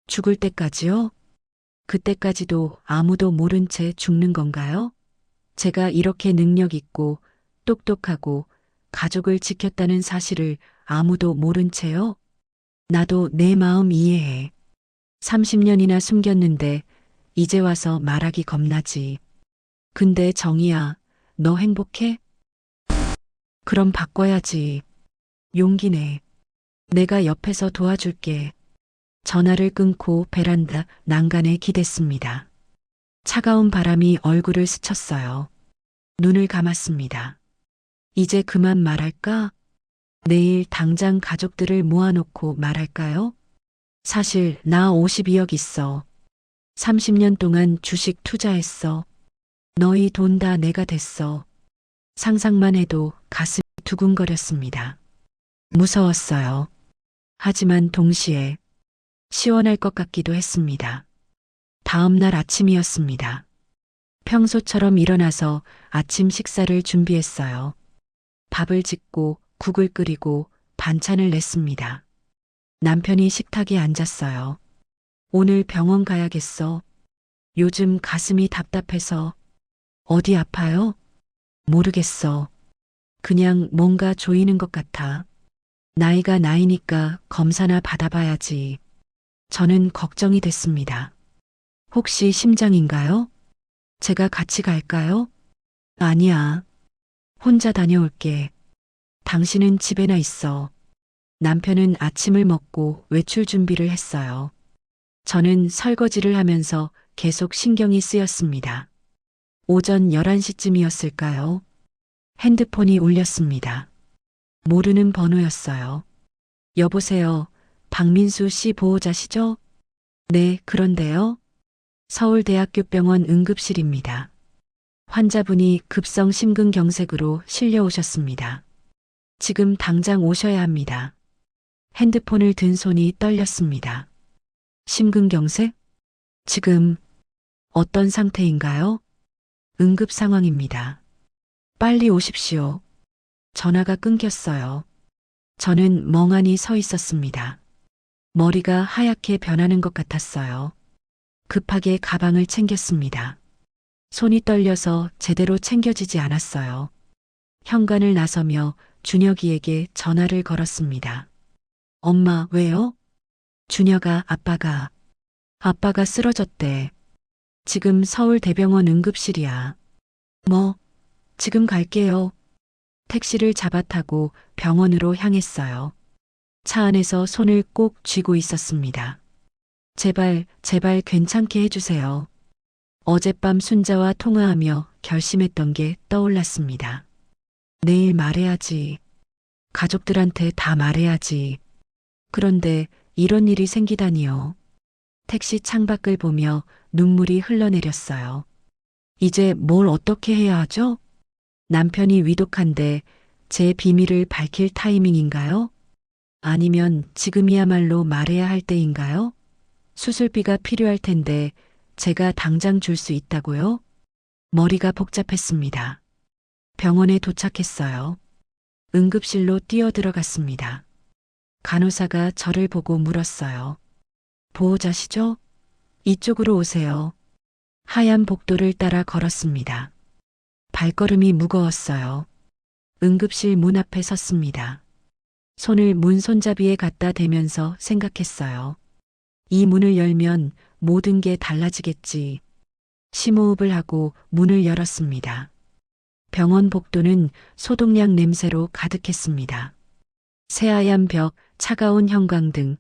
죽을 때까지요? 그때까지도 아무도 모른 채 죽는 건가요? 제가 이렇게 능력 있고 똑똑하고 가족을 지켰다는 사실을 아무도 모른 채요? 나도 내 마음 이해해. 30년이나 숨겼는데 이제 와서 말하기 겁나지. 근데 정희야, 너 행복해? 그럼 바꿔야지. 용기 내. 내가 옆에서 도와줄게. 전화를 끊고 베란다 난간에 기댔습니다. 차가운 바람이 얼굴을 스쳤어요. 눈을 감았습니다. 이제 그만 말할까? 내일 당장 가족들을 모아놓고 말할까요? 사실 나 52억 있어. 30년 동안 주식 투자했어. 너희 돈 다 내가 됐어. 상상만 해도 가슴이 두근거렸습니다. 무서웠어요. 하지만 동시에 시원할 것 같기도 했습니다. 다음 날 아침이었습니다. 평소처럼 일어나서 아침 식사를 준비했어요. 밥을 짓고 국을 끓이고 반찬을 냈습니다. 남편이 식탁에 앉았어요. 오늘 병원 가야겠어. 요즘 가슴이 답답해서. 어디 아파요? 모르겠어. 그냥 뭔가 조이는 것 같아. 나이가 나이니까 검사나 받아봐야지. 저는 걱정이 됐습니다. 혹시 심장인가요? 제가 같이 갈까요? 아니야. 혼자 다녀올게. 당신은 집에나 있어. 남편은 아침을 먹고 외출 준비를 했어요. 저는 설거지를 하면서 계속 신경이 쓰였습니다. 오전 11시쯤이었을까요? 핸드폰이 울렸습니다. 모르는 번호였어요. 여보세요. 박민수 씨 보호자시죠? 네, 그런데요. 서울대학교병원 응급실입니다. 환자분이 급성 심근경색으로 실려오셨습니다. 지금 당장 오셔야 합니다. 핸드폰을 든 손이 떨렸습니다. 심근경색? 지금 어떤 상태인가요? 응급 상황입니다. 빨리 오십시오. 전화가 끊겼어요. 저는 멍하니 서 있었습니다. 머리가 하얗게 변하는 것 같았어요. 급하게 가방을 챙겼습니다. 손이 떨려서 제대로 챙겨지지 않았어요. 현관을 나서며 준혁이에게 전화를 걸었습니다. 엄마, 왜요? 준혁아, 아빠가 쓰러졌대. 지금 서울대병원 응급실이야. 뭐, 지금 갈게요. 택시를 잡아 타고 병원으로 향했어요. 차 안에서 손을 꼭 쥐고 있었습니다. 제발 괜찮게 해주세요. 어젯밤 순자와 통화하며 결심했던 게 떠올랐습니다. 내일 말해야지. 가족들한테 다 말해야지. 그런데 이런 일이 생기다니요. 택시 창밖을 보며 눈물이 흘러내렸어요. 이제 뭘 어떻게 해야 하죠? 남편이 위독한데 제 비밀을 밝힐 타이밍인가요? 아니면 지금이야말로 말해야 할 때인가요? 수술비가 필요할 텐데 제가 당장 줄 수 있다고요? 머리가 복잡했습니다. 병원에 도착했어요. 응급실로 뛰어들어갔습니다. 간호사가 저를 보고 물었어요. 보호자시죠? 이쪽으로 오세요. 하얀 복도를 따라 걸었습니다. 발걸음이 무거웠어요. 응급실 문 앞에 섰습니다. 손을 문 손잡이에 갖다 대면서 생각했어요. 이 문을 열면 모든 게 달라지겠지. 심호흡을 하고 문을 열었습니다. 병원 복도는 소독약 냄새로 가득했습니다. 새하얀 벽, 차가운 형광등,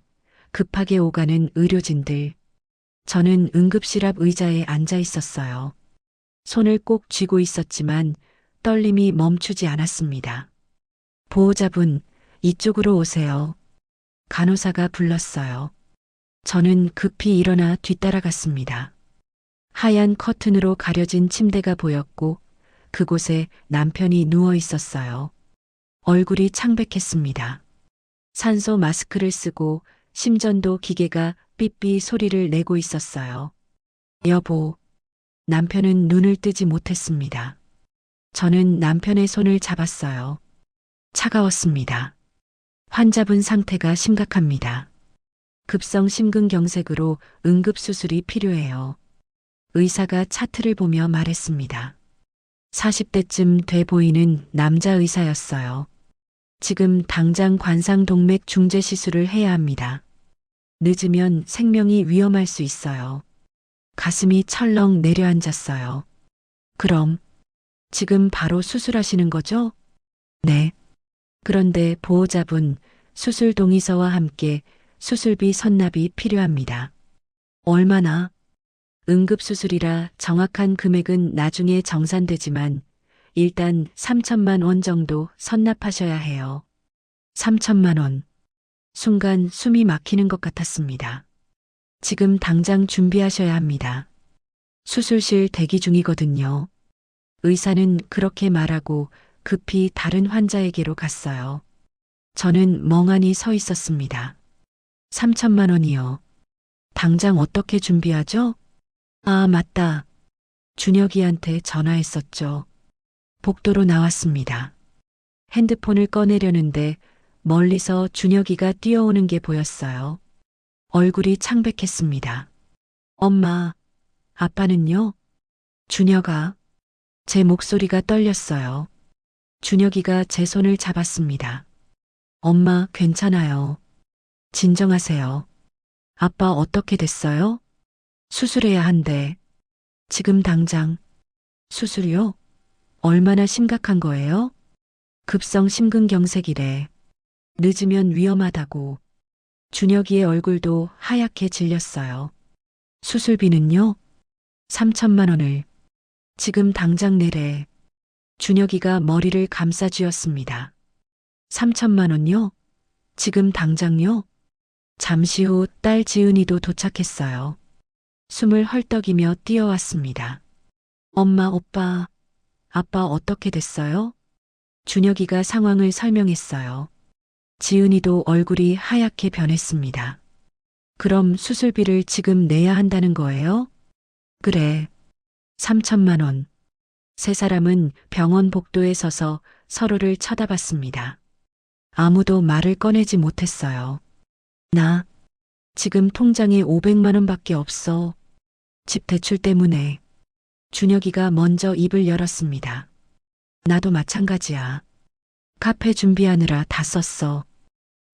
급하게 오가는 의료진들. 저는 응급실 앞 의자에 앉아 있었어요. 손을 꼭 쥐고 있었지만 떨림이 멈추지 않았습니다. 보호자분, 이쪽으로 오세요. 간호사가 불렀어요. 저는 급히 일어나 뒤따라갔습니다. 하얀 커튼으로 가려진 침대가 보였고 그곳에 남편이 누워 있었어요. 얼굴이 창백했습니다. 산소 마스크를 쓰고 심전도 기계가 삐삐 소리를 내고 있었어요. 여보, 남편은 눈을 뜨지 못했습니다. 저는 남편의 손을 잡았어요. 차가웠습니다. 환자분 상태가 심각합니다. 급성 심근경색으로 응급수술이 필요해요. 의사가 차트를 보며 말했습니다. 40대쯤 돼 보이는 남자 의사였어요. 지금 당장 관상동맥 중재 시술을 해야 합니다. 늦으면 생명이 위험할 수 있어요. 가슴이 철렁 내려앉았어요. 그럼 지금 바로 수술하시는 거죠? 네. 그런데 보호자분, 수술 동의서와 함께 수술비 선납이 필요합니다. 얼마나? 응급수술이라 정확한 금액은 나중에 정산되지만 일단 3천만 원 정도 선납하셔야 해요. 3천만 원. 순간 숨이 막히는 것 같았습니다. 지금 당장 준비하셔야 합니다. 수술실 대기 중이거든요. 의사는 그렇게 말하고 급히 다른 환자에게로 갔어요. 저는 멍하니 서 있었습니다. 3천만 원이요. 당장 어떻게 준비하죠? 아, 맞다. 준혁이한테 전화했었죠. 복도로 나왔습니다. 핸드폰을 꺼내려는데 멀리서 준혁이가 뛰어오는 게 보였어요. 얼굴이 창백했습니다. 엄마, 아빠는요? 준혁아. 제 목소리가 떨렸어요. 준혁이가 제 손을 잡았습니다. 엄마, 괜찮아요. 진정하세요. 아빠 어떻게 됐어요? 수술해야 한대. 지금 당장. 수술요? 얼마나 심각한 거예요? 급성 심근경색이래. 늦으면 위험하다고. 준혁이의 얼굴도 하얗게 질렸어요. 수술비는요? 3천만 원을. 지금 당장 내래. 준혁이가 머리를 감싸 쥐었습니다. 3천만 원요? 지금 당장요? 잠시 후 딸 지은이도 도착했어요. 숨을 헐떡이며 뛰어왔습니다. 엄마, 오빠, 아빠 어떻게 됐어요? 준혁이가 상황을 설명했어요. 지은이도 얼굴이 하얗게 변했습니다. 그럼 수술비를 지금 내야 한다는 거예요? 그래. 3천만 원. 세 사람은 병원 복도에 서서 서로를 쳐다봤습니다. 아무도 말을 꺼내지 못했어요. 나 지금 통장에 500만 원밖에 없어. 집 대출 때문에. 준혁이가 먼저 입을 열었습니다. 나도 마찬가지야. 카페 준비하느라 다 썼어.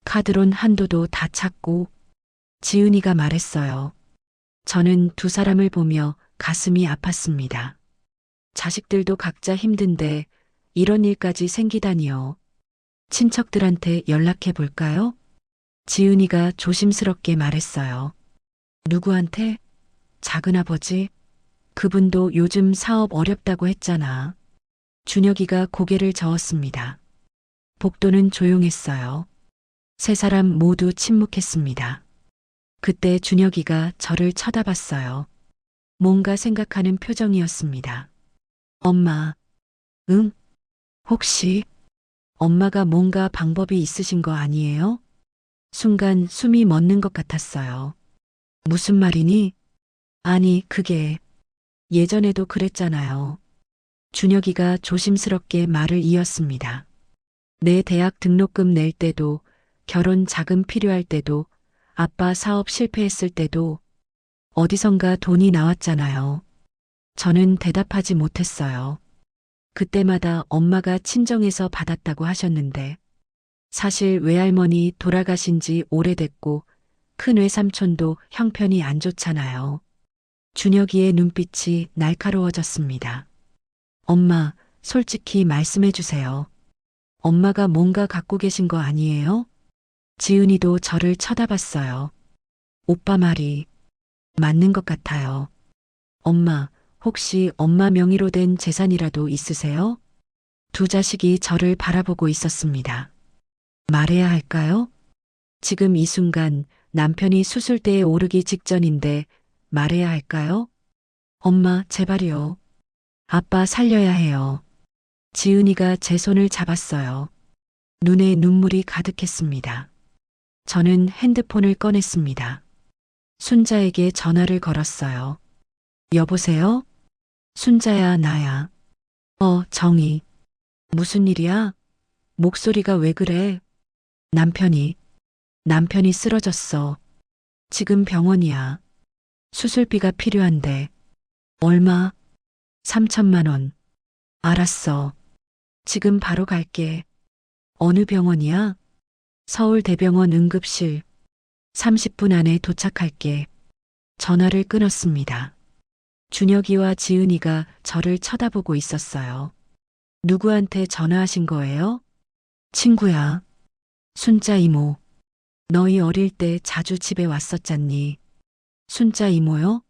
카드론 한도도 다 찼고. 지은이가 말했어요. 저는 두 사람을 보며 가슴이 아팠습니다. 자식들도 각자 힘든데 이런 일까지 생기다니요. 친척들한테 연락해 볼까요? 지은이가 조심스럽게 말했어요. 누구한테? 작은아버지? 그분도 요즘 사업 어렵다고 했잖아. 준혁이가 고개를 저었습니다. 복도는 조용했어요. 세 사람 모두 침묵했습니다. 그때 준혁이가 저를 쳐다봤어요. 뭔가 생각하는 표정이었습니다. 엄마, 응? 혹시 엄마가 뭔가 방법이 있으신 거 아니에요? 순간 숨이 멎는 것 같았어요. 무슨 말이니? 아니, 그게 예전에도 그랬잖아요. 준혁이가 조심스럽게 말을 이었습니다. 내 대학 등록금 낼 때도, 결혼 자금 필요할 때도, 아빠 사업 실패했을 때도 어디선가 돈이 나왔잖아요. 저는 대답하지 못했어요. 그때마다 엄마가 친정에서 받았다고 하셨는데 사실 외할머니 돌아가신 지 오래됐고 큰 외삼촌도 형편이 안 좋잖아요. 준혁이의 눈빛이 날카로워졌습니다. 엄마, 솔직히 말씀해 주세요. 엄마가 뭔가 갖고 계신 거 아니에요? 지은이도 저를 쳐다봤어요. 오빠 말이 맞는 것 같아요. 엄마, 혹시 엄마 명의로 된 재산이라도 있으세요? 두 자식이 저를 바라보고 있었습니다. 말해야 할까요? 지금 이 순간 남편이 수술대에 오르기 직전인데 말해야 할까요? 엄마, 제발요. 아빠 살려야 해요. 지은이가 제 손을 잡았어요. 눈에 눈물이 가득했습니다. 저는 핸드폰을 꺼냈습니다. 순자에게 전화를 걸었어요. 여보세요? 순자야, 나야. 정희. 무슨 일이야? 목소리가 왜 그래? 남편이 쓰러졌어. 지금 병원이야. 수술비가 필요한데. 얼마? 3천만 원. 알았어. 지금 바로 갈게. 어느 병원이야? 서울대병원 응급실. 30분 안에 도착할게. 전화를 끊었습니다. 준혁이와 지은이가 저를 쳐다보고 있었어요. 누구한테 전화하신 거예요? 친구야. 순자 이모. 너희 어릴 때 자주 집에 왔었잖니. 순자 이모요?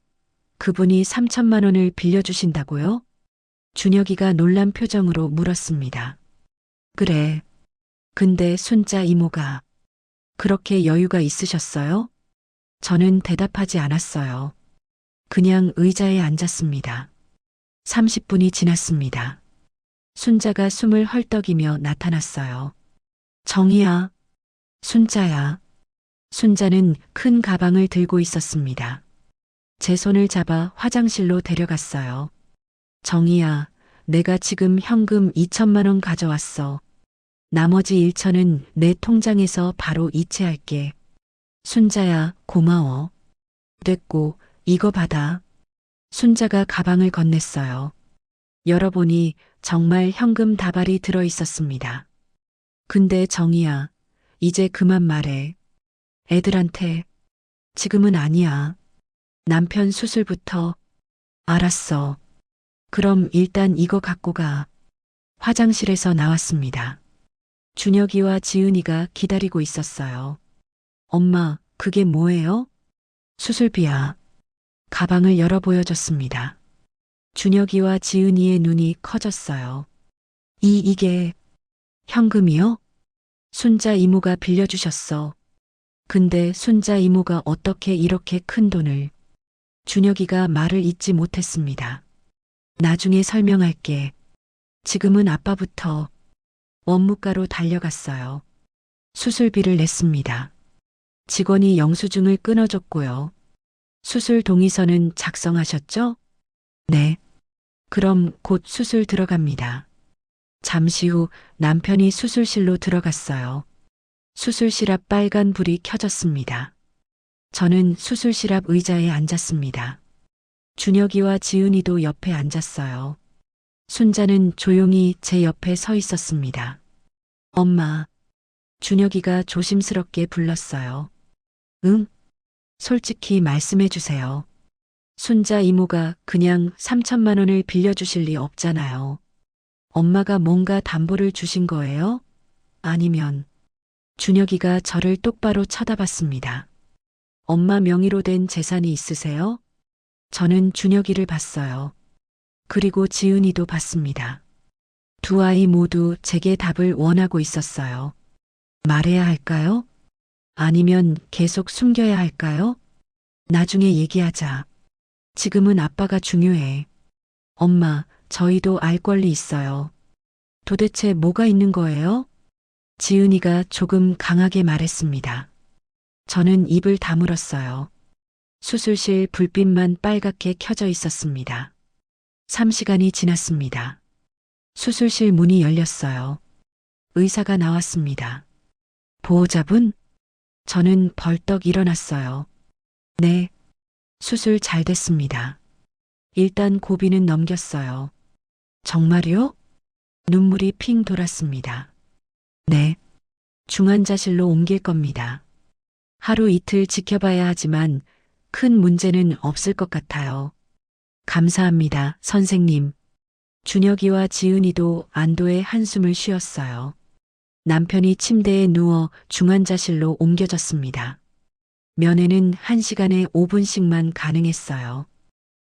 그분이 3천만 원을 빌려주신다고요? 준혁이가 놀란 표정으로 물었습니다. 그래. 근데 순자 이모가 그렇게 여유가 있으셨어요? 저는 대답하지 않았어요. 그냥 의자에 앉았습니다. 30분이 지났습니다. 순자가 숨을 헐떡이며 나타났어요. 정희야. 순자야. 순자는 큰 가방을 들고 있었습니다. 제 손을 잡아 화장실로 데려갔어요. 정희야, 내가 지금 현금 2천만 원 가져왔어. 나머지 1천은 내 통장에서 바로 이체할게. 순자야, 고마워. 됐고, 이거 받아. 순자가 가방을 건넸어요. 열어보니 정말 현금 다발이 들어 있었습니다. 근데 정희야, 이제 그만 말해. 애들한테. 지금은 아니야. 남편 수술부터. 알았어. 그럼 일단 이거 갖고 가. 화장실에서 나왔습니다. 준혁이와 지은이가 기다리고 있었어요. 엄마, 그게 뭐예요? 수술비야. 가방을 열어 보여줬습니다. 준혁이와 지은이의 눈이 커졌어요. 이게 현금이요? 순자 이모가 빌려주셨어. 근데 순자 이모가 어떻게 이렇게 큰 돈을. 준혁이가 말을 잇지 못했습니다. 나중에 설명할게. 지금은 아빠부터. 원무과로 달려갔어요. 수술비를 냈습니다. 직원이 영수증을 끊어줬고요. 수술 동의서는 작성하셨죠? 네. 그럼 곧 수술 들어갑니다. 잠시 후 남편이 수술실로 들어갔어요. 수술실 앞 빨간 불이 켜졌습니다. 저는 수술실 앞 의자에 앉았습니다. 준혁이와 지은이도 옆에 앉았어요. 순자는 조용히 제 옆에 서 있었습니다. 엄마, 준혁이가 조심스럽게 불렀어요. 응? 솔직히 말씀해 주세요. 순자 이모가 그냥 3천만 원을 빌려주실 리 없잖아요. 엄마가 뭔가 담보를 주신 거예요? 아니면 준혁이가 저를 똑바로 쳐다봤습니다. 엄마 명의로 된 재산이 있으세요? 저는 준혁이를 봤어요. 그리고 지은이도 봤습니다. 두 아이 모두 제게 답을 원하고 있었어요. 말해야 할까요? 아니면 계속 숨겨야 할까요? 나중에 얘기하자. 지금은 아빠가 중요해. 엄마, 저희도 알 권리 있어요. 도대체 뭐가 있는 거예요? 지은이가 조금 강하게 말했습니다. 저는 입을 다물었어요. 수술실 불빛만 빨갛게 켜져 있었습니다. 3시간이 지났습니다. 수술실 문이 열렸어요. 의사가 나왔습니다. 보호자분? 저는 벌떡 일어났어요. 네, 수술 잘 됐습니다. 일단 고비는 넘겼어요. 정말요? 눈물이 핑 돌았습니다. 네, 중환자실로 옮길 겁니다. 하루 이틀 지켜봐야 하지만 큰 문제는 없을 것 같아요. 감사합니다, 선생님. 준혁이와 지은이도 안도의 한숨을 쉬었어요. 남편이 침대에 누워 중환자실로 옮겨졌습니다. 면회는 1시간에 5분씩만 가능했어요.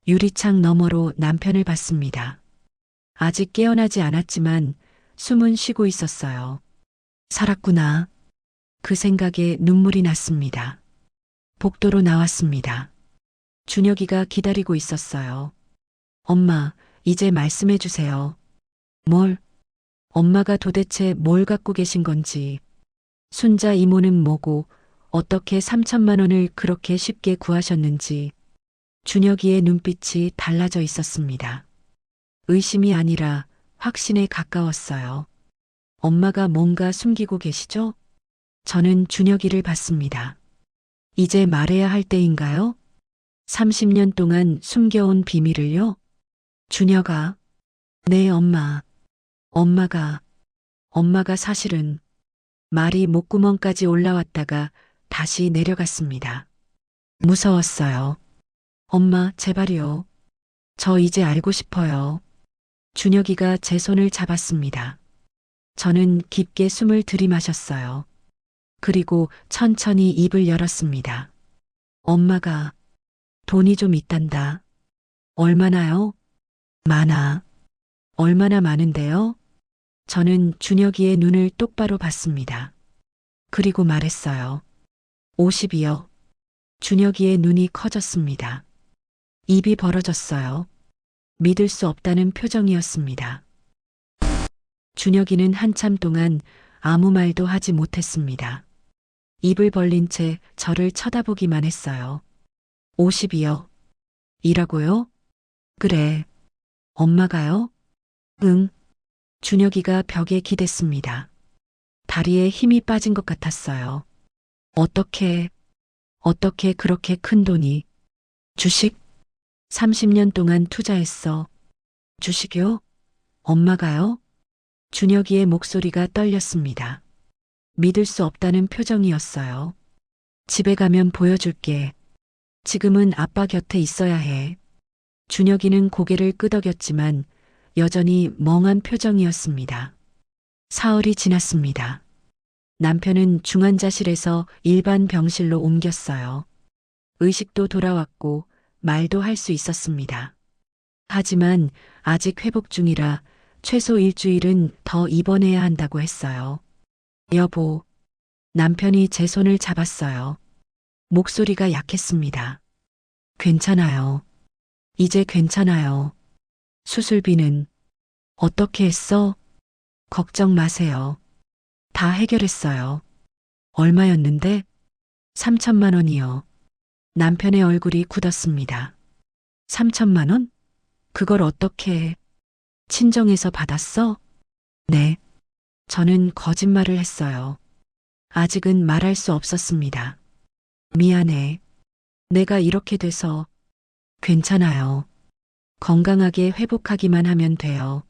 유리창 너머로 남편을 봤습니다. 아직 깨어나지 않았지만 숨은 쉬고 있었어요. 살았구나. 그 생각에 눈물이 났습니다. 복도로 나왔습니다. 준혁이가 기다리고 있었어요. 엄마, 이제 말씀해 주세요. 뭘? 엄마가 도대체 뭘 갖고 계신 건지. 순자 이모는 뭐고 어떻게 3천만 원을 그렇게 쉽게 구하셨는지. 준혁이의 눈빛이 달라져 있었습니다. 의심이 아니라 확신에 가까웠어요. 엄마가 뭔가 숨기고 계시죠? 저는 준혁이를 봤습니다. 이제 말해야 할 때인가요? 30년 동안 숨겨온 비밀을요? 준혁아. 네, 엄마. 엄마가 사실은 말이 목구멍까지 올라왔다가 다시 내려갔습니다. 무서웠어요. 엄마, 제발요. 저 이제 알고 싶어요. 준혁이가 제 손을 잡았습니다. 저는 깊게 숨을 들이마셨어요. 그리고 천천히 입을 열었습니다. 엄마가 돈이 좀 있단다. 얼마나요? 많아. 얼마나 많은데요? 저는 준혁이의 눈을 똑바로 봤습니다. 그리고 말했어요. 50이요. 준혁이의 눈이 커졌습니다. 입이 벌어졌어요. 믿을 수 없다는 표정이었습니다. 준혁이는 한참 동안 아무 말도 하지 못했습니다. 입을 벌린 채 저를 쳐다보기만 했어요. 50이요. 이라고요? 그래. 엄마가요? 응. 준혁이가 벽에 기댔습니다. 다리에 힘이 빠진 것 같았어요. 어떻게 그렇게 큰 돈이. 주식? 30년 동안 투자했어. 주식이요? 엄마가요? 준혁이의 목소리가 떨렸습니다. 믿을 수 없다는 표정이었어요. 집에 가면 보여줄게. 지금은 아빠 곁에 있어야 해. 준혁이는 고개를 끄덕였지만 여전히 멍한 표정이었습니다. 사흘이 지났습니다. 남편은 중환자실에서 일반 병실로 옮겼어요. 의식도 돌아왔고 말도 할 수 있었습니다. 하지만 아직 회복 중이라 최소 일주일은 더 입원해야 한다고 했어요. 여보, 남편이 제 손을 잡았어요. 목소리가 약했습니다. 괜찮아요. 이제 괜찮아요. 수술비는 어떻게 했어? 걱정 마세요. 다 해결했어요. 얼마였는데? 3천만 원이요. 남편의 얼굴이 굳었습니다. 3천만 원? 그걸 어떻게 해? 친정에서 받았어? 네. 저는 거짓말을 했어요. 아직은 말할 수 없었습니다. 미안해. 내가 이렇게 돼서 괜찮아요. 건강하게 회복하기만 하면 돼요.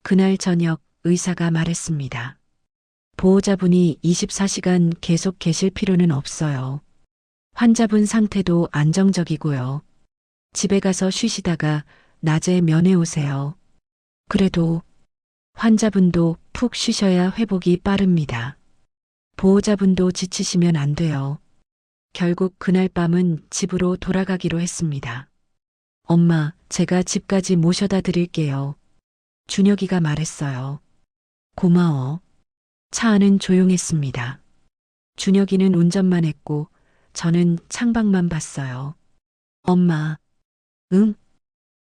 그날 저녁 의사가 말했습니다. 보호자분이 24시간 계속 계실 필요는 없어요. 환자분 상태도 안정적이고요. 집에 가서 쉬시다가 낮에 면회 오세요. 그래도 환자분도 푹 쉬셔야 회복이 빠릅니다. 보호자분도 지치시면 안 돼요. 결국 그날 밤은 집으로 돌아가기로 했습니다. 엄마, 제가 집까지 모셔다 드릴게요. 준혁이가 말했어요. 고마워. 차 안은 조용했습니다. 준혁이는 운전만 했고 저는 창밖만 봤어요. 엄마, 응?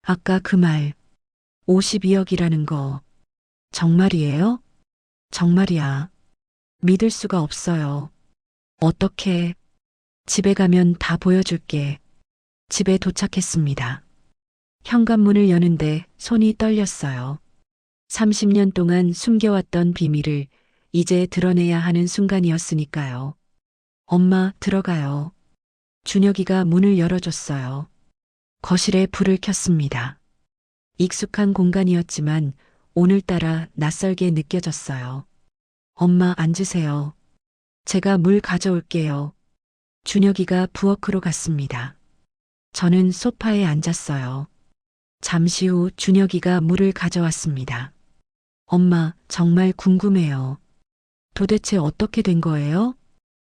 아까 그 말, 52억이라는 거, 정말이에요? 정말이야. 믿을 수가 없어요. 어떻게, 집에 가면 다 보여줄게. 집에 도착했습니다. 현관문을 여는데 손이 떨렸어요. 30년 동안 숨겨왔던 비밀을 이제 드러내야 하는 순간이었으니까요. 엄마, 들어가요. 준혁이가 문을 열어줬어요. 거실에 불을 켰습니다. 익숙한 공간이었지만 오늘따라 낯설게 느껴졌어요. 엄마, 앉으세요. 제가 물 가져올게요. 준혁이가 부엌으로 갔습니다. 저는 소파에 앉았어요. 잠시 후 준혁이가 물을 가져왔습니다. 엄마, 정말 궁금해요. 도대체 어떻게 된 거예요?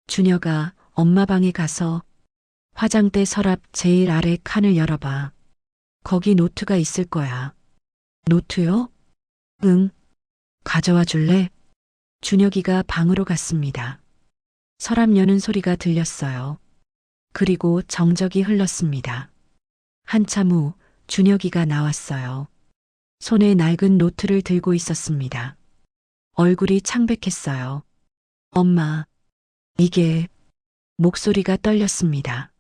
준혁아, 엄마 방에 가서 화장대 서랍 제일 아래 칸을 열어봐. 거기 노트가 있을 거야. 노트요? 응. 가져와 줄래? 준혁이가 방으로 갔습니다. 서랍 여는 소리가 들렸어요. 그리고 정적이 흘렀습니다. 한참 후 준혁이가 나왔어요. 손에 낡은 노트를 들고 있었습니다. 얼굴이 창백했어요. 엄마, 이게, 목소리가 떨렸습니다.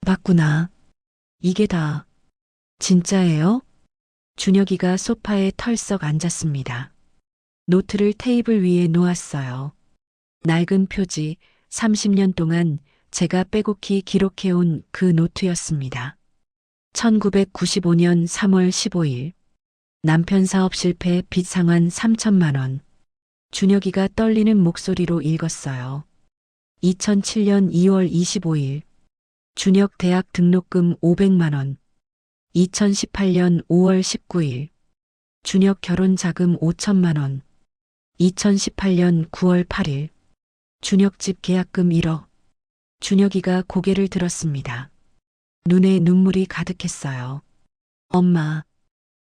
봤구나. 이게 다, 진짜예요? 준혁이가 소파에 털썩 앉았습니다. 노트를 테이블 위에 놓았어요. 낡은 표지, 30년 동안 제가 빼곡히 기록해온 그 노트였습니다. 1995년 3월 15일. 남편 사업 실패 빚 상환 3천만 원. 준혁이가 떨리는 목소리로 읽었어요. 2007년 2월 25일. 준혁 대학 등록금 500만 원. 2018년 5월 19일. 준혁 결혼 자금 5천만 원. 2018년 9월 8일. 준혁 집 계약금 1억. 준혁이가 고개를 들었습니다. 눈에 눈물이 가득했어요. 엄마,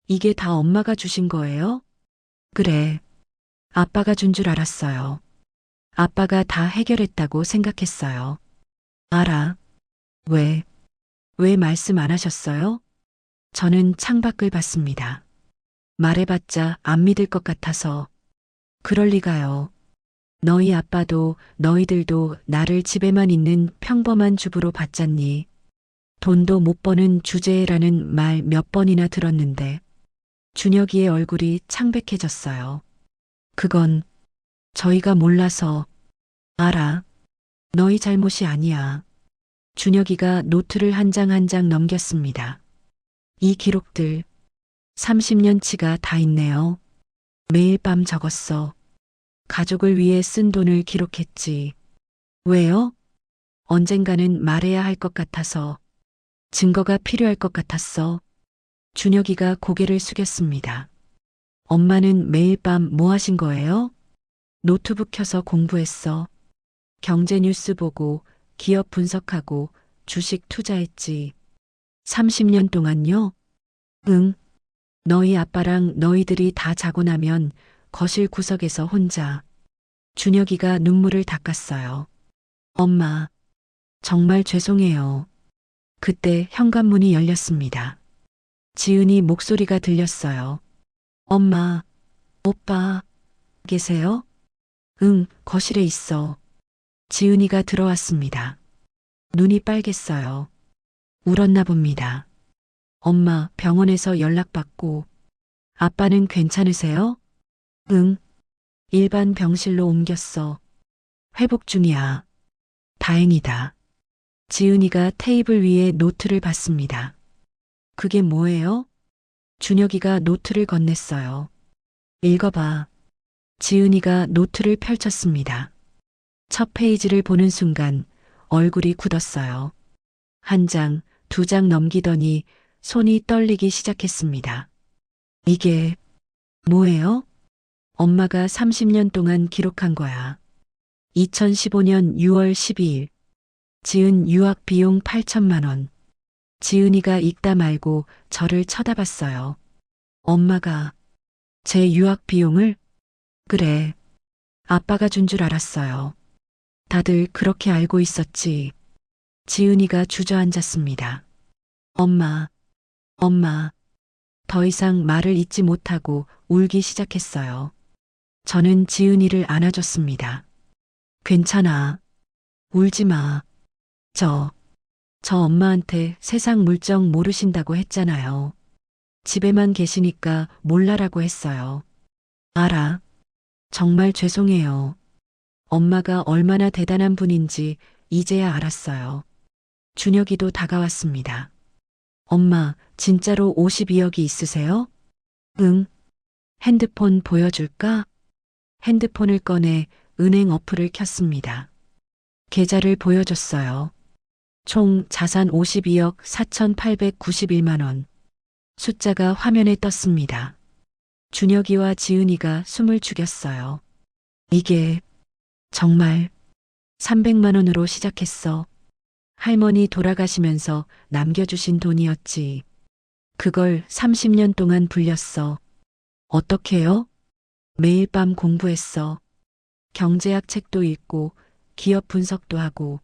이게 다 엄마가 주신 거예요? 그래. 아빠가 준 줄 알았어요. 아빠가 다 해결했다고 생각했어요. 알아. 왜? 왜 말씀 안 하셨어요? 저는 창밖을 봤습니다. 말해봤자 안 믿을 것 같아서. 그럴 리가요. 너희 아빠도 너희들도 나를 집에만 있는 평범한 주부로 봤잖니. 돈도 못 버는 주제라는 말 몇 번이나 들었는데 준혁이의 얼굴이 창백해졌어요. 그건 저희가 몰라서. 알아. 너희 잘못이 아니야. 준혁이가 노트를 한 장 한 장 넘겼습니다. 이 기록들 30년치가 다 있네요. 매일 밤 적었어. 가족을 위해 쓴 돈을 기록했지. 왜요? 언젠가는 말해야 할 것 같아서. 증거가 필요할 것 같았어. 준혁이가 고개를 숙였습니다. 엄마는 매일 밤 뭐 하신 거예요? 노트북 켜서 공부했어. 경제 뉴스 보고 기업 분석하고 주식 투자했지. 30년 동안요? 응. 너희 아빠랑 너희들이 다 자고 나면 거실 구석에서 혼자. 준혁이가 눈물을 닦았어요. 엄마, 정말 죄송해요. 그때 현관문이 열렸습니다. 지은이 목소리가 들렸어요. 엄마, 오빠, 계세요? 응, 거실에 있어. 지은이가 들어왔습니다. 눈이 빨갰어요. 울었나 봅니다. 엄마 병원에서 연락받고 아빠는 괜찮으세요? 응. 일반 병실로 옮겼어. 회복 중이야. 다행이다. 지은이가 테이블 위에 노트를 봤습니다. 그게 뭐예요? 준혁이가 노트를 건넸어요. 읽어봐. 지은이가 노트를 펼쳤습니다. 첫 페이지를 보는 순간 얼굴이 굳었어요. 한 장, 두 장 넘기더니 손이 떨리기 시작했습니다. 이게 뭐예요? 엄마가 30년 동안 기록한 거야. 2015년 6월 12일. 지은 유학 비용 8천만 원. 지은이가 읽다 말고 저를 쳐다봤어요. 엄마가 제 유학 비용을? 그래. 아빠가 준 줄 알았어요. 다들 그렇게 알고 있었지. 지은이가 주저앉았습니다. 엄마, 엄마. 더 이상 말을 잇지 못하고 울기 시작했어요. 저는 지은이를 안아줬습니다. 괜찮아. 울지 마. 저 엄마한테 세상 물정 모르신다고 했잖아요. 집에만 계시니까 몰라라고 했어요. 알아. 정말 죄송해요. 엄마가 얼마나 대단한 분인지 이제야 알았어요. 준혁이도 다가왔습니다. 엄마, 진짜로 52억이 있으세요? 응. 핸드폰 보여줄까? 핸드폰을 꺼내 은행 어플을 켰습니다. 계좌를 보여줬어요. 총 자산 52억 4,891만 원. 숫자가 화면에 떴습니다. 준혁이와 지은이가 숨을 죽였어요. 이게 정말 300만 원으로 시작했어. 할머니 돌아가시면서 남겨주신 돈이었지. 그걸 30년 동안 불렸어. 어떻게요? 매일 밤 공부했어. 경제학 책도 읽고 기업 분석도 하고.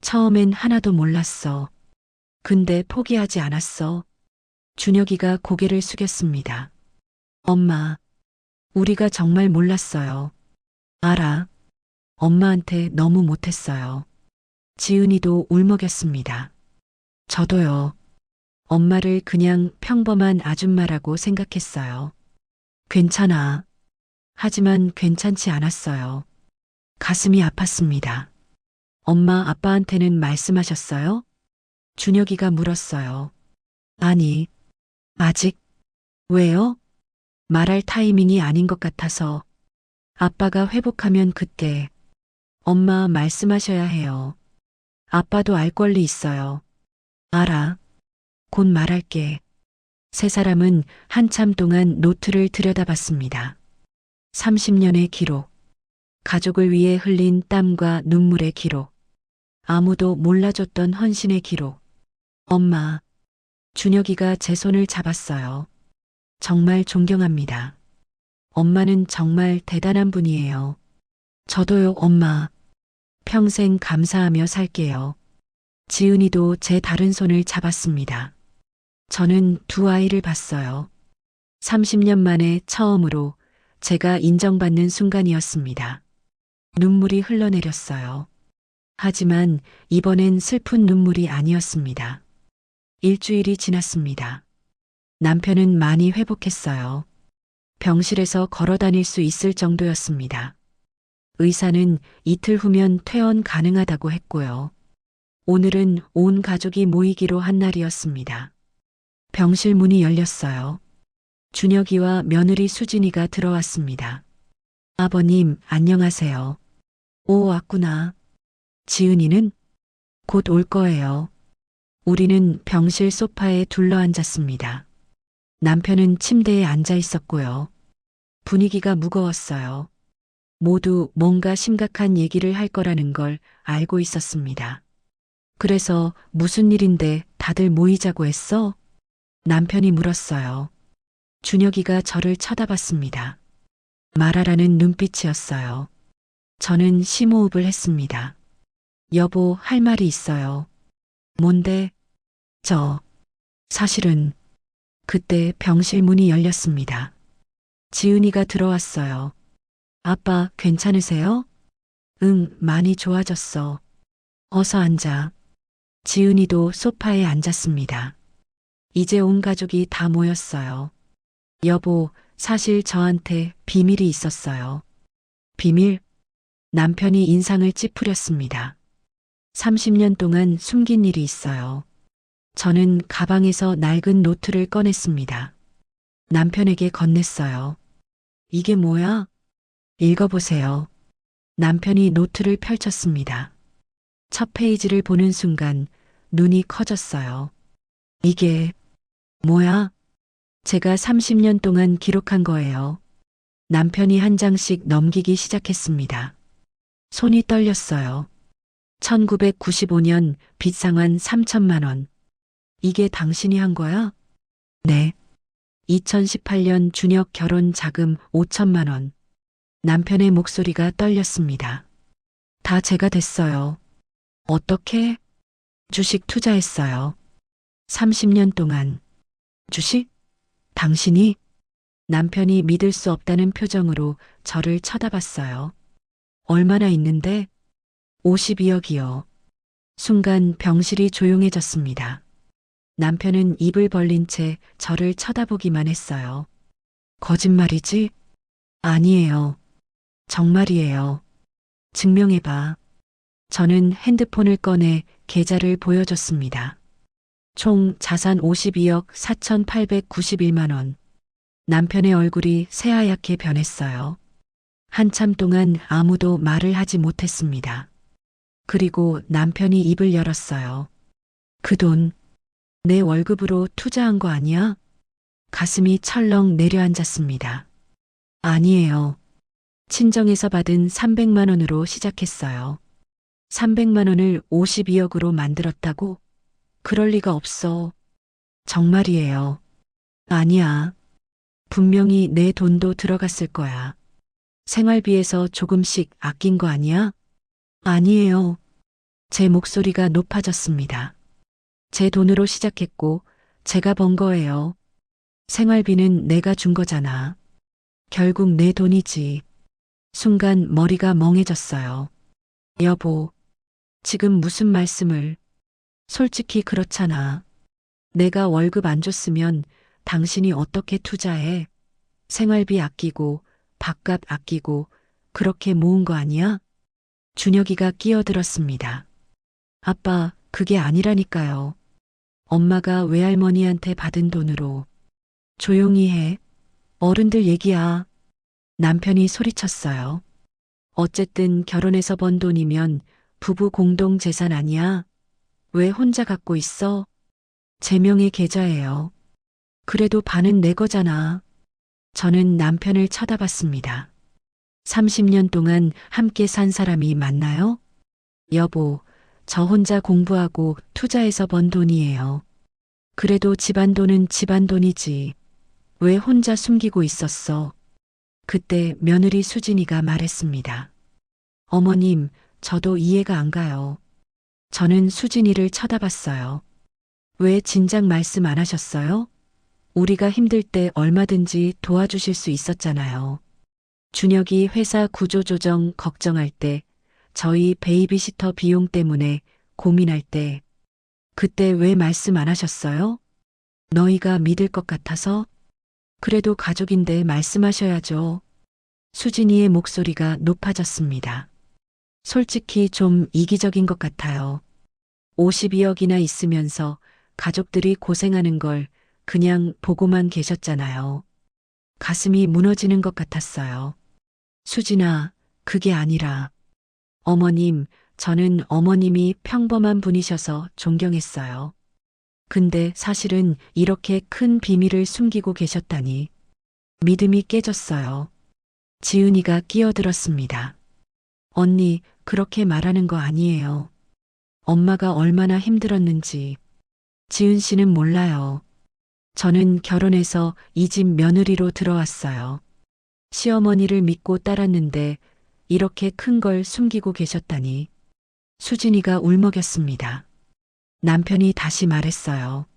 처음엔 하나도 몰랐어. 근데 포기하지 않았어. 준혁이가 고개를 숙였습니다. 엄마, 우리가 정말 몰랐어요. 알아. 엄마한테 너무 못했어요. 지은이도 울먹였습니다. 저도요. 엄마를 그냥 평범한 아줌마라고 생각했어요. 괜찮아. 하지만 괜찮지 않았어요. 가슴이 아팠습니다. 엄마 아빠한테는 말씀하셨어요? 준혁이가 물었어요. 아니, 아직. 왜요? 말할 타이밍이 아닌 것 같아서. 아빠가 회복하면 그때. 엄마 말씀하셔야 해요. 아빠도 알 권리 있어요. 알아. 곧 말할게. 세 사람은 한참 동안 노트를 들여다봤습니다. 30년의 기록. 가족을 위해 흘린 땀과 눈물의 기록. 아무도 몰라줬던 헌신의 기록. 엄마. 준혁이가 제 손을 잡았어요. 정말 존경합니다. 엄마는 정말 대단한 분이에요. 저도요, 엄마. 평생 감사하며 살게요. 지은이도 제 다른 손을 잡았습니다. 저는 두 아이를 봤어요. 30년 만에 처음으로 제가 인정받는 순간이었습니다. 눈물이 흘러내렸어요. 하지만 이번엔 슬픈 눈물이 아니었습니다. 일주일이 지났습니다. 남편은 많이 회복했어요. 병실에서 걸어 다닐 수 있을 정도였습니다. 의사는 이틀 후면 퇴원 가능하다고 했고요. 오늘은 온 가족이 모이기로 한 날이었습니다. 병실 문이 열렸어요. 준혁이와 며느리 수진이가 들어왔습니다. 아버님, 안녕하세요. 오, 왔구나. 지은이는 곧 올 거예요. 우리는 병실 소파에 둘러앉았습니다. 남편은 침대에 앉아 있었고요. 분위기가 무거웠어요. 모두 뭔가 심각한 얘기를 할 거라는 걸 알고 있었습니다. 그래서 무슨 일인데 다들 모이자고 했어? 남편이 물었어요. 준혁이가 저를 쳐다봤습니다. 말하라는 눈빛이었어요. 저는 심호흡을 했습니다. 여보, 할 말이 있어요. 뭔데? 사실은 그때 병실 문이 열렸습니다. 지은이가 들어왔어요. 아빠, 괜찮으세요? 응, 많이 좋아졌어. 어서 앉아. 지은이도 소파에 앉았습니다. 이제 온 가족이 다 모였어요. 여보, 사실 저한테 비밀이 있었어요. 비밀? 남편이 인상을 찌푸렸습니다. 30년 동안 숨긴 일이 있어요. 저는 가방에서 낡은 노트를 꺼냈습니다. 남편에게 건넸어요. 이게 뭐야? 읽어보세요. 남편이 노트를 펼쳤습니다. 첫 페이지를 보는 순간 눈이 커졌어요. 이게 뭐야? 제가 30년 동안 기록한 거예요. 남편이 한 장씩 넘기기 시작했습니다. 손이 떨렸어요. 1995년 빚 상환 3천만 원. 이게 당신이 한 거야? 네. 2018년 준혁 결혼 자금 5천만 원. 남편의 목소리가 떨렸습니다. 다 제가 됐어요. 어떻게? 주식 투자했어요. 30년 동안. 주식? 당신이? 남편이 믿을 수 없다는 표정으로 저를 쳐다봤어요. 얼마나 있는데? 52억이요. 순간 병실이 조용해졌습니다. 남편은 입을 벌린 채 저를 쳐다보기만 했어요. 거짓말이지? 아니에요. 정말이에요. 증명해봐. 저는 핸드폰을 꺼내 계좌를 보여줬습니다. 총 자산 52억 4,891만 원. 남편의 얼굴이 새하얗게 변했어요. 한참 동안 아무도 말을 하지 못했습니다. 그리고 남편이 입을 열었어요. 그 돈, 내 월급으로 투자한 거 아니야? 가슴이 철렁 내려앉았습니다. 아니에요. 친정에서 받은 300만 원으로 시작했어요. 300만 원을 52억으로 만들었다고? 그럴 리가 없어. 정말이에요. 아니야. 분명히 내 돈도 들어갔을 거야. 생활비에서 조금씩 아낀 거 아니야? 아니에요. 제 목소리가 높아졌습니다. 제 돈으로 시작했고 제가 번 거예요. 생활비는 내가 준 거잖아. 결국 내 돈이지. 순간 머리가 멍해졌어요. 여보, 지금 무슨 말씀을? 솔직히 그렇잖아. 내가 월급 안 줬으면 당신이 어떻게 투자해? 생활비 아끼고 밥값 아끼고 그렇게 모은 거 아니야? 준혁이가 끼어들었습니다. 아빠, 그게 아니라니까요. 엄마가 외할머니한테 받은 돈으로. 조용히 해. 어른들 얘기야. 남편이 소리쳤어요. 어쨌든 결혼해서 번 돈이면 부부 공동 재산 아니야? 왜 혼자 갖고 있어? 제 명의 계좌예요. 그래도 반은 내 거잖아. 저는 남편을 쳐다봤습니다. 30년 동안 함께 산 사람이 맞나요? 여보, 저 혼자 공부하고 투자해서 번 돈이에요. 그래도 집안 돈은 집안 돈이지. 왜 혼자 숨기고 있었어? 그때 며느리 수진이가 말했습니다. 어머님, 저도 이해가 안 가요. 저는 수진이를 쳐다봤어요. 왜 진작 말씀 안 하셨어요? 우리가 힘들 때 얼마든지 도와주실 수 있었잖아요. 준혁이 회사 구조조정 걱정할 때, 저희 베이비시터 비용 때문에 고민할 때, 그때 왜 말씀 안 하셨어요? 너희가 믿을 것 같아서? 그래도 가족인데 말씀하셔야죠. 수진이의 목소리가 높아졌습니다. 솔직히 좀 이기적인 것 같아요. 52억이나 있으면서 가족들이 고생하는 걸 그냥 보고만 계셨잖아요. 가슴이 무너지는 것 같았어요. 수진아, 그게 아니라. 어머님, 저는 어머님이 평범한 분이셔서 존경했어요. 근데 사실은 이렇게 큰 비밀을 숨기고 계셨다니. 믿음이 깨졌어요. 지은이가 끼어들었습니다. 언니, 그렇게 말하는 거 아니에요. 엄마가 얼마나 힘들었는지. 지은 씨는 몰라요. 저는 결혼해서 이 집 며느리로 들어왔어요. 시어머니를 믿고 따랐는데 이렇게 큰 걸 숨기고 계셨다니. 수진이가 울먹였습니다. 남편이 다시 말했어요.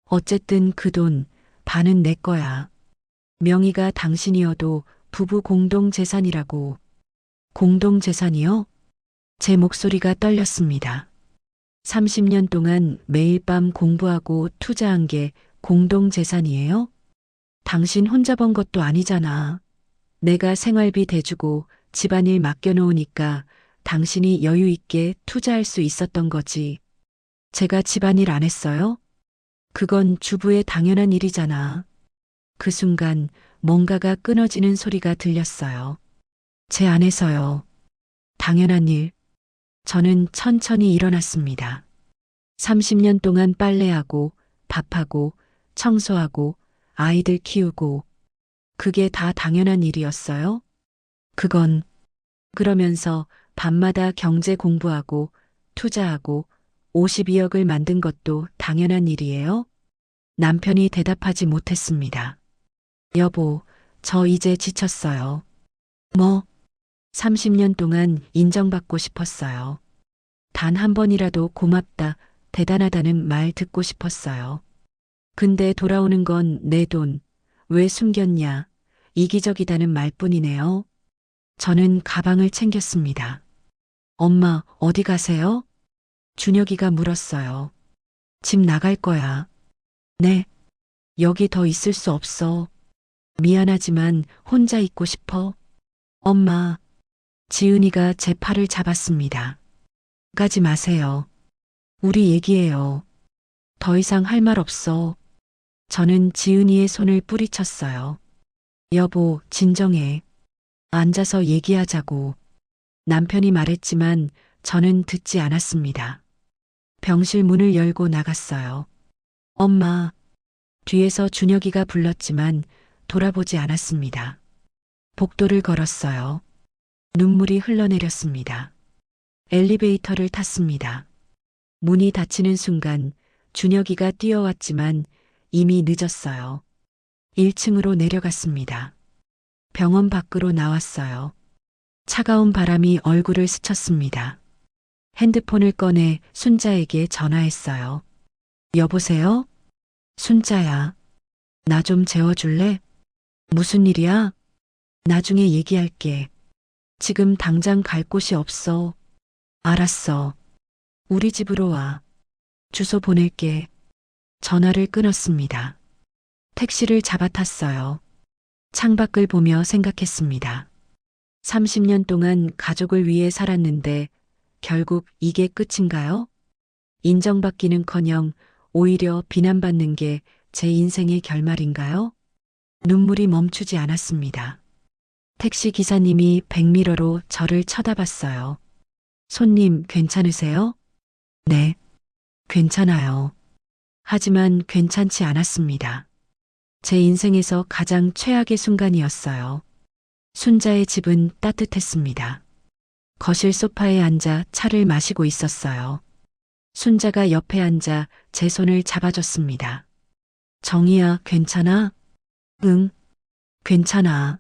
어쨌든 그 돈 반은 내 거야. 명의가 당신이어도 부부 공동 재산이라고. 공동 재산이요? 제 목소리가 떨렸습니다. 30년 동안 매일 밤 공부하고 투자한 게 공동재산이에요? 당신 혼자 번 것도 아니잖아. 내가 생활비 대주고 집안일 맡겨놓으니까 당신이 여유 있게 투자할 수 있었던 거지. 제가 집안일 안 했어요? 그건 주부의 당연한 일이잖아. 그 순간 뭔가가 끊어지는 소리가 들렸어요. 제 안에서요. 당연한 일. 저는 천천히 일어났습니다. 30년 동안 빨래하고 밥하고 청소하고 아이들 키우고 그게 다 당연한 일이었어요? 그건 그러면서 밤마다 경제 공부하고 투자하고 52억을 만든 것도 당연한 일이에요? 남편이 대답하지 못했습니다. 여보, 저 이제 지쳤어요. 뭐? 30년 동안 인정받고 싶었어요. 단 한 번이라도 고맙다, 대단하다는 말 듣고 싶었어요. 근데 돌아오는 건 내 돈, 왜 숨겼냐, 이기적이다는 말뿐이네요. 저는 가방을 챙겼습니다. 엄마, 어디 가세요? 준혁이가 물었어요. 집 나갈 거야. 네. 여기 더 있을 수 없어. 미안하지만 혼자 있고 싶어. 엄마. 지은이가 제 팔을 잡았습니다. 가지 마세요. 우리 얘기해요. 더 이상 할 말 없어. 저는 지은이의 손을 뿌리쳤어요. 여보, 진정해. 앉아서 얘기하자고. 남편이 말했지만 저는 듣지 않았습니다. 병실 문을 열고 나갔어요. 엄마. 뒤에서 준혁이가 불렀지만 돌아보지 않았습니다. 복도를 걸었어요. 눈물이 흘러내렸습니다. 엘리베이터를 탔습니다. 문이 닫히는 순간 준혁이가 뛰어왔지만 이미 늦었어요. 1층으로 내려갔습니다. 병원 밖으로 나왔어요. 차가운 바람이 얼굴을 스쳤습니다. 핸드폰을 꺼내 순자에게 전화했어요. 여보세요? 순자야. 나 좀 재워줄래? 무슨 일이야? 나중에 얘기할게. 지금 당장 갈 곳이 없어. 알았어. 우리 집으로 와. 주소 보낼게. 전화를 끊었습니다. 택시를 잡아탔어요. 창밖을 보며 생각했습니다. 30년 동안 가족을 위해 살았는데 결국 이게 끝인가요? 인정받기는커녕 오히려 비난받는 게 제 인생의 결말인가요? 눈물이 멈추지 않았습니다. 택시 기사님이 백미러로 저를 쳐다봤어요. 손님, 괜찮으세요? 네, 괜찮아요. 하지만 괜찮지 않았습니다. 제 인생에서 가장 최악의 순간이었어요. 순자의 집은 따뜻했습니다. 거실 소파에 앉아 차를 마시고 있었어요. 순자가 옆에 앉아 제 손을 잡아줬습니다. 정희야, 괜찮아? 응, 괜찮아.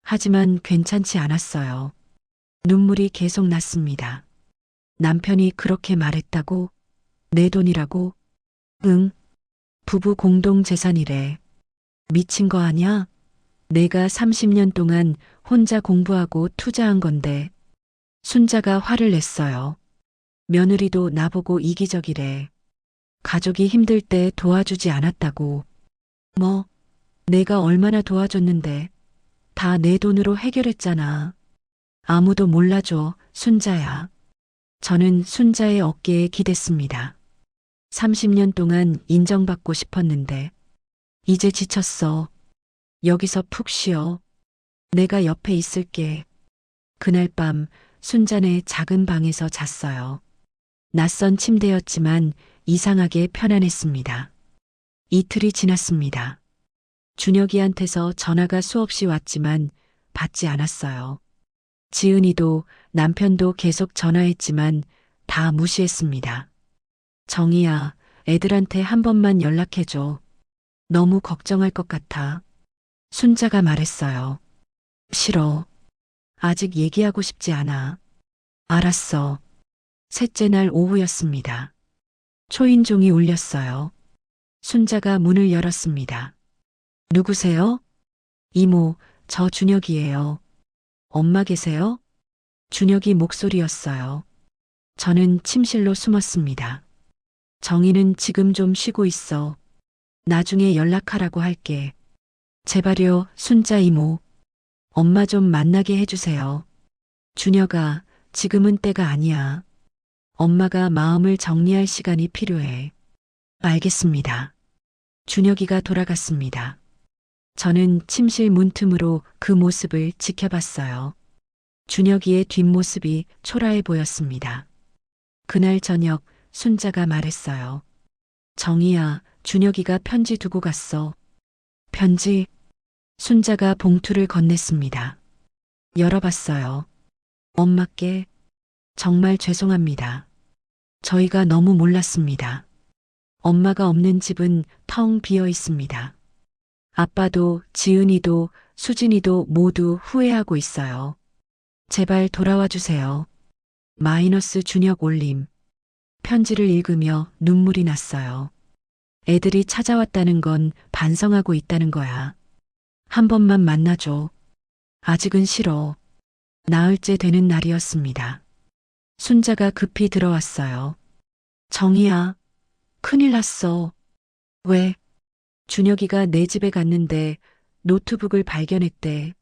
하지만 괜찮지 않았어요. 눈물이 계속 났습니다. 남편이 그렇게 말했다고? 내 돈이라고? 응, 부부 공동 재산이래. 미친 거 아냐? 내가 30년 동안 혼자 공부하고 투자한 건데. 순자가 화를 냈어요. 며느리도 나보고 이기적이래. 가족이 힘들 때 도와주지 않았다고. 뭐, 내가 얼마나 도와줬는데. 다 내 돈으로 해결했잖아. 아무도 몰라줘, 순자야. 저는 순자의 어깨에 기댔습니다. 30년 동안 인정받고 싶었는데. 이제 지쳤어. 여기서 푹 쉬어. 내가 옆에 있을게. 그날 밤 순자네 작은 방에서 잤어요. 낯선 침대였지만 이상하게 편안했습니다. 이틀이 지났습니다. 준혁이한테서 전화가 수없이 왔지만 받지 않았어요. 지은이도 남편도 계속 전화했지만 다 무시했습니다. 정희야, 애들한테 한 번만 연락해줘. 너무 걱정할 것 같아. 순자가 말했어요. 싫어. 아직 얘기하고 싶지 않아. 알았어. 셋째 날 오후였습니다. 초인종이 울렸어요. 순자가 문을 열었습니다. 누구세요? 이모, 저 준혁이에요. 엄마 계세요? 준혁이 목소리였어요. 저는 침실로 숨었습니다. 정희는 지금 좀 쉬고 있어. 나중에 연락하라고 할게. 제발요, 순자 이모. 엄마 좀 만나게 해주세요. 준혁아, 지금은 때가 아니야. 엄마가 마음을 정리할 시간이 필요해. 알겠습니다. 준혁이가 돌아갔습니다. 저는 침실 문틈으로 그 모습을 지켜봤어요. 준혁이의 뒷모습이 초라해 보였습니다. 그날 저녁 순자가 말했어요. 정희야, 준혁이가 편지 두고 갔어. 편지? 순자가 봉투를 건넸습니다. 열어봤어요. 엄마께 정말 죄송합니다. 저희가 너무 몰랐습니다. 엄마가 없는 집은 텅 비어 있습니다. 아빠도 지은이도 수진이도 모두 후회하고 있어요. 제발 돌아와 주세요. 마이너스 준혁 올림. 편지를 읽으며 눈물이 났어요. 애들이 찾아왔다는 건 반성하고 있다는 거야. 한 번만 만나줘. 아직은 싫어. 나흘째 되는 날이었습니다. 순자가 급히 들어왔어요. 정희야, 큰일 났어. 왜? 준혁이가 내 집에 갔는데 노트북을 발견했대.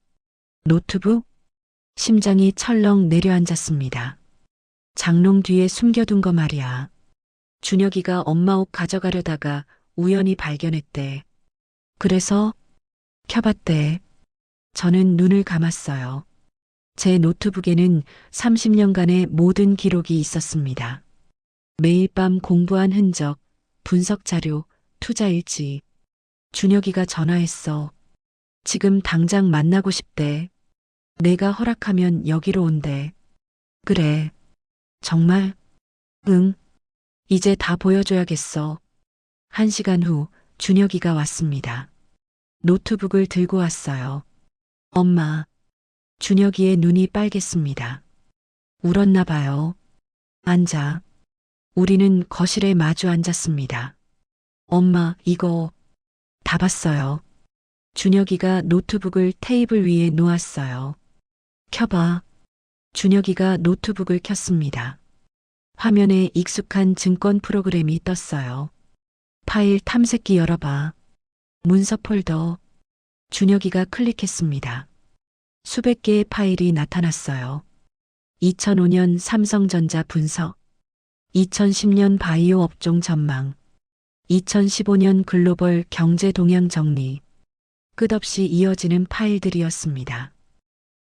노트북? 심장이 철렁 내려앉았습니다. 장롱 뒤에 숨겨둔 거 말이야. 준혁이가 엄마 옷 가져가려다가 우연히 발견했대. 그래서 켜봤대. 저는 눈을 감았어요. 제 노트북에는 30년간의 모든 기록이 있었습니다. 매일 밤 공부한 흔적, 분석 자료, 투자 일지. 준혁이가 전화했어. 지금 당장 만나고 싶대. 내가 허락하면 여기로 온대. 그래. 정말? 응. 이제 다 보여줘야겠어. 1시간 후 준혁이가 왔습니다. 노트북을 들고 왔어요. 엄마. 준혁이의 눈이 빨갰습니다. 울었나 봐요. 앉아. 우리는 거실에 마주 앉았습니다. 엄마, 이거 다 봤어요. 준혁이가 노트북을 테이블 위에 놓았어요. 켜봐. 준혁이가 노트북을 켰습니다. 화면에 익숙한 증권 프로그램이 떴어요. 파일 탐색기 열어봐. 문서 폴더. 준혁이가 클릭했습니다. 수백 개의 파일이 나타났어요. 2005년 삼성전자 분석, 2010년 바이오 업종 전망, 2015년 글로벌 경제 동향 정리, 끝없이 이어지는 파일들이었습니다.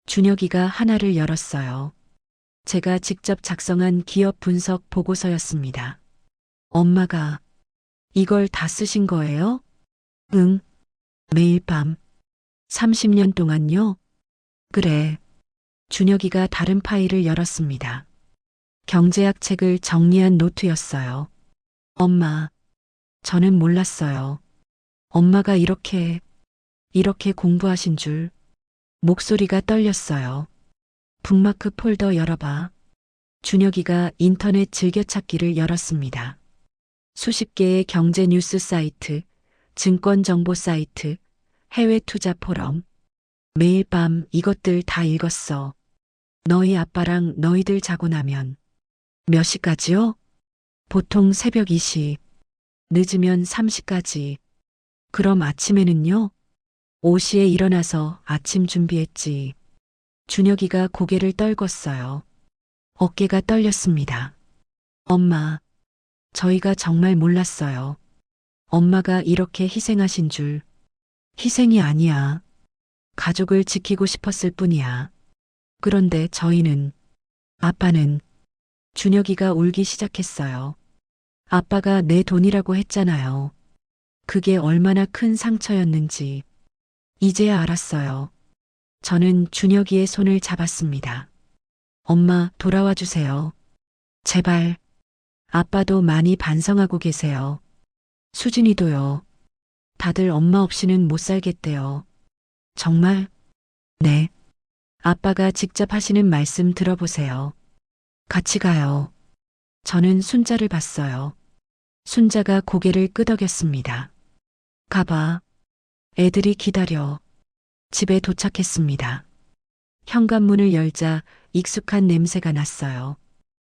준혁이가 하나를 열었어요. 제가 직접 작성한 기업 분석 보고서였습니다. 엄마가 이걸 다 쓰신 거예요? 응. 매일 밤. 30년 동안요? 그래. 준혁이가 다른 파일을 열었습니다. 경제학 책을 정리한 노트였어요. 엄마, 저는 몰랐어요. 엄마가 이렇게 공부하신 줄. 목소리가 떨렸어요. 북마크 폴더 열어봐. 준혁이가 인터넷 즐겨찾기를 열었습니다. 수십 개의 경제 뉴스 사이트, 증권 정보 사이트, 해외 투자 포럼. 매일 밤 이것들 다 읽었어. 너희 아빠랑 너희들 자고 나면. 몇 시까지요? 보통 새벽 2시. 늦으면 3시까지. 그럼 아침에는요? 5시에 일어나서 아침 준비했지. 준혁이가 고개를 떨궜어요. 어깨가 떨렸습니다. 엄마, 저희가 정말 몰랐어요. 엄마가 이렇게 희생하신 줄. 희생이 아니야. 가족을 지키고 싶었을 뿐이야. 그런데 저희는, 아빠는, 준혁이가 울기 시작했어요. 아빠가 내 돈이라고 했잖아요. 그게 얼마나 큰 상처였는지. 이제야 알았어요. 저는 준혁이의 손을 잡았습니다. 엄마, 돌아와 주세요. 제발. 아빠도 많이 반성하고 계세요. 수진이도요. 다들 엄마 없이는 못 살겠대요. 정말? 네. 아빠가 직접 하시는 말씀 들어보세요. 같이 가요. 저는 순자를 봤어요. 순자가 고개를 끄덕였습니다. 가봐. 애들이 기다려. 집에 도착했습니다. 현관문을 열자 익숙한 냄새가 났어요.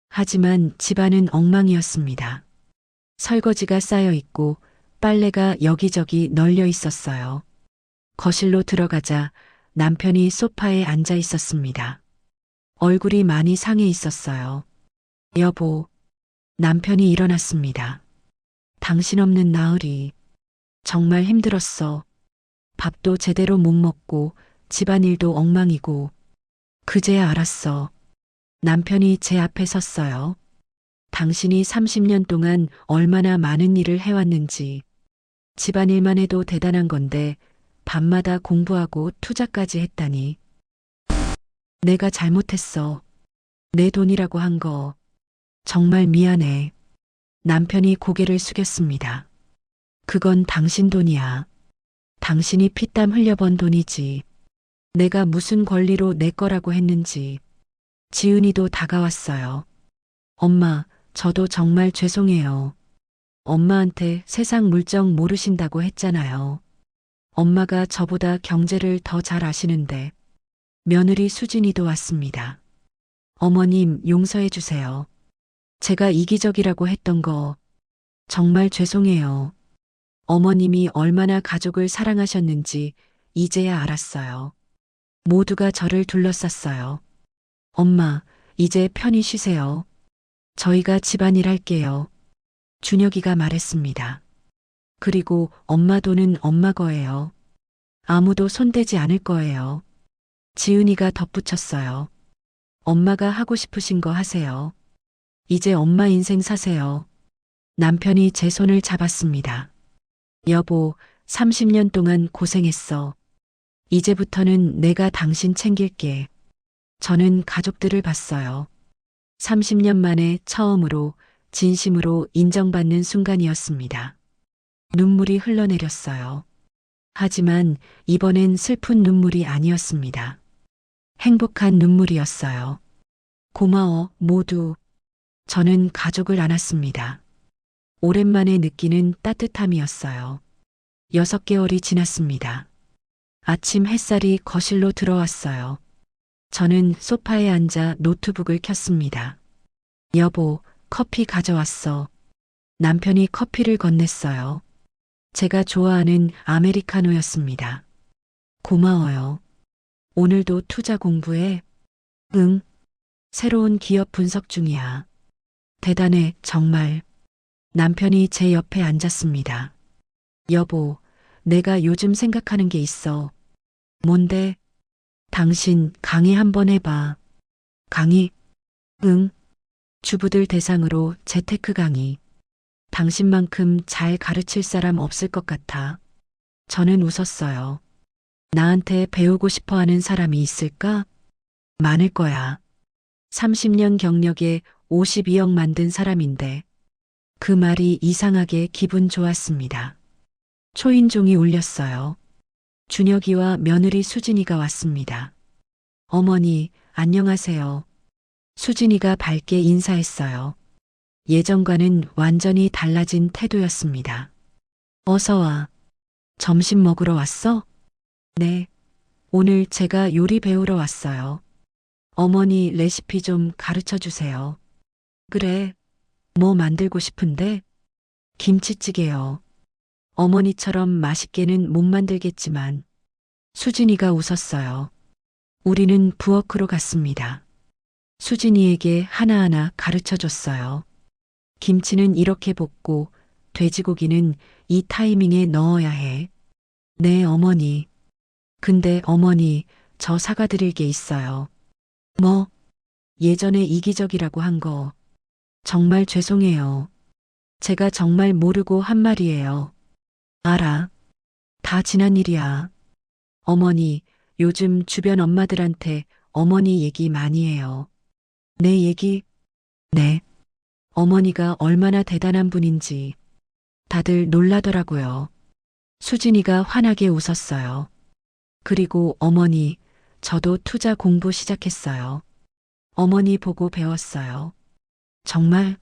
하지만 집안은 엉망이었습니다. 설거지가 쌓여 있고 빨래가 여기저기 널려 있었어요. 거실로 들어가자 남편이 소파에 앉아 있었습니다. 얼굴이 많이 상해 있었어요. 여보, 남편이 일어났습니다. 당신 없는 나으리. 정말 힘들었어. 밥도 제대로 못 먹고 집안일도 엉망이고. 그제야 알았어. 남편이 제 앞에 섰어요. 당신이 30년 동안 얼마나 많은 일을 해왔는지. 집안일만 해도 대단한 건데 밤마다 공부하고 투자까지 했다니. 내가 잘못했어. 내 돈이라고 한 거. 정말 미안해. 남편이 고개를 숙였습니다. 그건 당신 돈이야. 당신이 피땀 흘려번 돈이지. 내가 무슨 권리로 내 거라고 했는지. 지은이도 다가왔어요. 엄마, 저도 정말 죄송해요. 엄마한테 세상 물정 모르신다고 했잖아요. 엄마가 저보다 경제를 더 잘 아시는데. 며느리 수진이도 왔습니다. 어머님, 용서해 주세요. 제가 이기적이라고 했던 거 정말 죄송해요. 어머님이 얼마나 가족을 사랑하셨는지 이제야 알았어요. 모두가 저를 둘러쌌어요. 엄마, 이제 편히 쉬세요. 저희가 집안일 할게요. 준혁이가 말했습니다. 그리고 엄마 돈은 엄마 거예요. 아무도 손대지 않을 거예요. 지은이가 덧붙였어요. 엄마가 하고 싶으신 거 하세요. 이제 엄마 인생 사세요. 남편이 제 손을 잡았습니다. 여보, 30년 동안 고생했어. 이제부터는 내가 당신 챙길게. 저는 가족들을 봤어요. 30년 만에 처음으로 진심으로 인정받는 순간이었습니다. 눈물이 흘러내렸어요. 하지만 이번엔 슬픈 눈물이 아니었습니다. 행복한 눈물이었어요. 고마워, 모두. 저는 가족을 안았습니다. 오랜만에 느끼는 따뜻함이었어요. 6개월이 지났습니다. 아침 햇살이 거실로 들어왔어요. 저는 소파에 앉아 노트북을 켰습니다. 여보, 커피 가져왔어. 남편이 커피를 건넸어요. 제가 좋아하는 아메리카노였습니다. 고마워요. 오늘도 투자 공부해? 응. 새로운 기업 분석 중이야. 대단해, 정말. 남편이 제 옆에 앉았습니다. 여보, 내가 요즘 생각하는 게 있어. 뭔데? 당신 강의 한번 해봐. 강의? 응. 주부들 대상으로 재테크 강의. 당신만큼 잘 가르칠 사람 없을 것 같아. 저는 웃었어요. 나한테 배우고 싶어 하는 사람이 있을까? 많을 거야. 30년 경력에 52억 만든 사람인데. 그 말이 이상하게 기분 좋았습니다. 초인종이 울렸어요. 준혁이와 며느리 수진이가 왔습니다. 어머니, 안녕하세요. 수진이가 밝게 인사했어요. 예전과는 완전히 달라진 태도였습니다. 어서 와. 점심 먹으러 왔어? 네. 오늘 제가 요리 배우러 왔어요. 어머니 레시피 좀 가르쳐 주세요. 그래. 뭐 만들고 싶은데? 김치찌개요. 어머니처럼 맛있게는 못 만들겠지만. 수진이가 웃었어요. 우리는 부엌으로 갔습니다. 수진이에게 하나하나 가르쳐 줬어요. 김치는 이렇게 볶고 돼지고기는 이 타이밍에 넣어야 해. 네, 어머니. 근데 어머니, 저 사과드릴 게 있어요. 뭐? 예전에 이기적이라고 한 거. 정말 죄송해요. 제가 정말 모르고 한 말이에요. 알아. 다 지난 일이야. 어머니, 요즘 주변 엄마들한테 어머니 얘기 많이 해요. 내 얘기? 네. 어머니가 얼마나 대단한 분인지 다들 놀라더라고요. 수진이가 환하게 웃었어요. 그리고 어머니, 저도 투자 공부 시작했어요. 어머니 보고 배웠어요. 정말?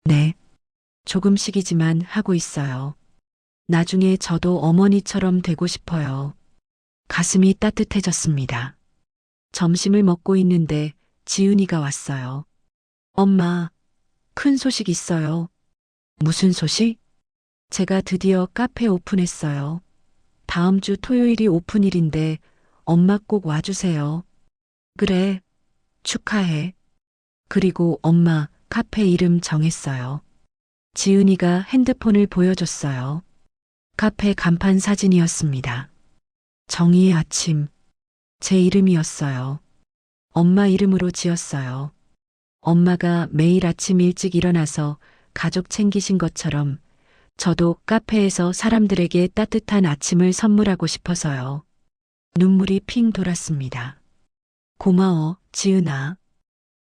네. 조금씩이지만 하고 있어요. 나중에 저도 어머니처럼 되고 싶어요. 가슴이 따뜻해졌습니다. 점심을 먹고 있는데 지은이가 왔어요. 엄마, 큰 소식 있어요. 무슨 소식? 제가 드디어 카페 오픈했어요. 다음 주 토요일이 오픈일인데 엄마 꼭 와주세요. 그래, 축하해. 그리고 엄마 카페 이름 정했어요. 지은이가 핸드폰을 보여줬어요. 카페 간판 사진이었습니다. 정의의 아침. 제 이름이었어요. 엄마 이름으로 지었어요. 엄마가 매일 아침 일찍 일어나서 가족 챙기신 것처럼 저도 카페에서 사람들에게 따뜻한 아침을 선물하고 싶어서요. 눈물이 핑 돌았습니다. 고마워, 지은아.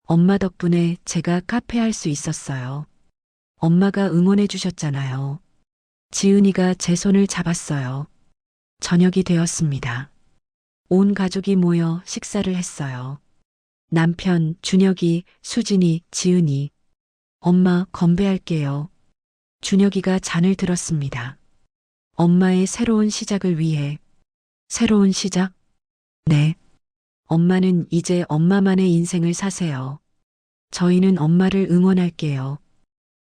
엄마 덕분에 제가 카페 할 수 있었어요. 엄마가 응원해 주셨잖아요. 지은이가 제 손을 잡았어요. 저녁이 되었습니다. 온 가족이 모여 식사를 했어요. 남편, 준혁이, 수진이, 지은이. 엄마 건배할게요. 준혁이가 잔을 들었습니다. 엄마의 새로운 시작을 위해. 새로운 시작? 네. 엄마는 이제 엄마만의 인생을 사세요. 저희는 엄마를 응원할게요.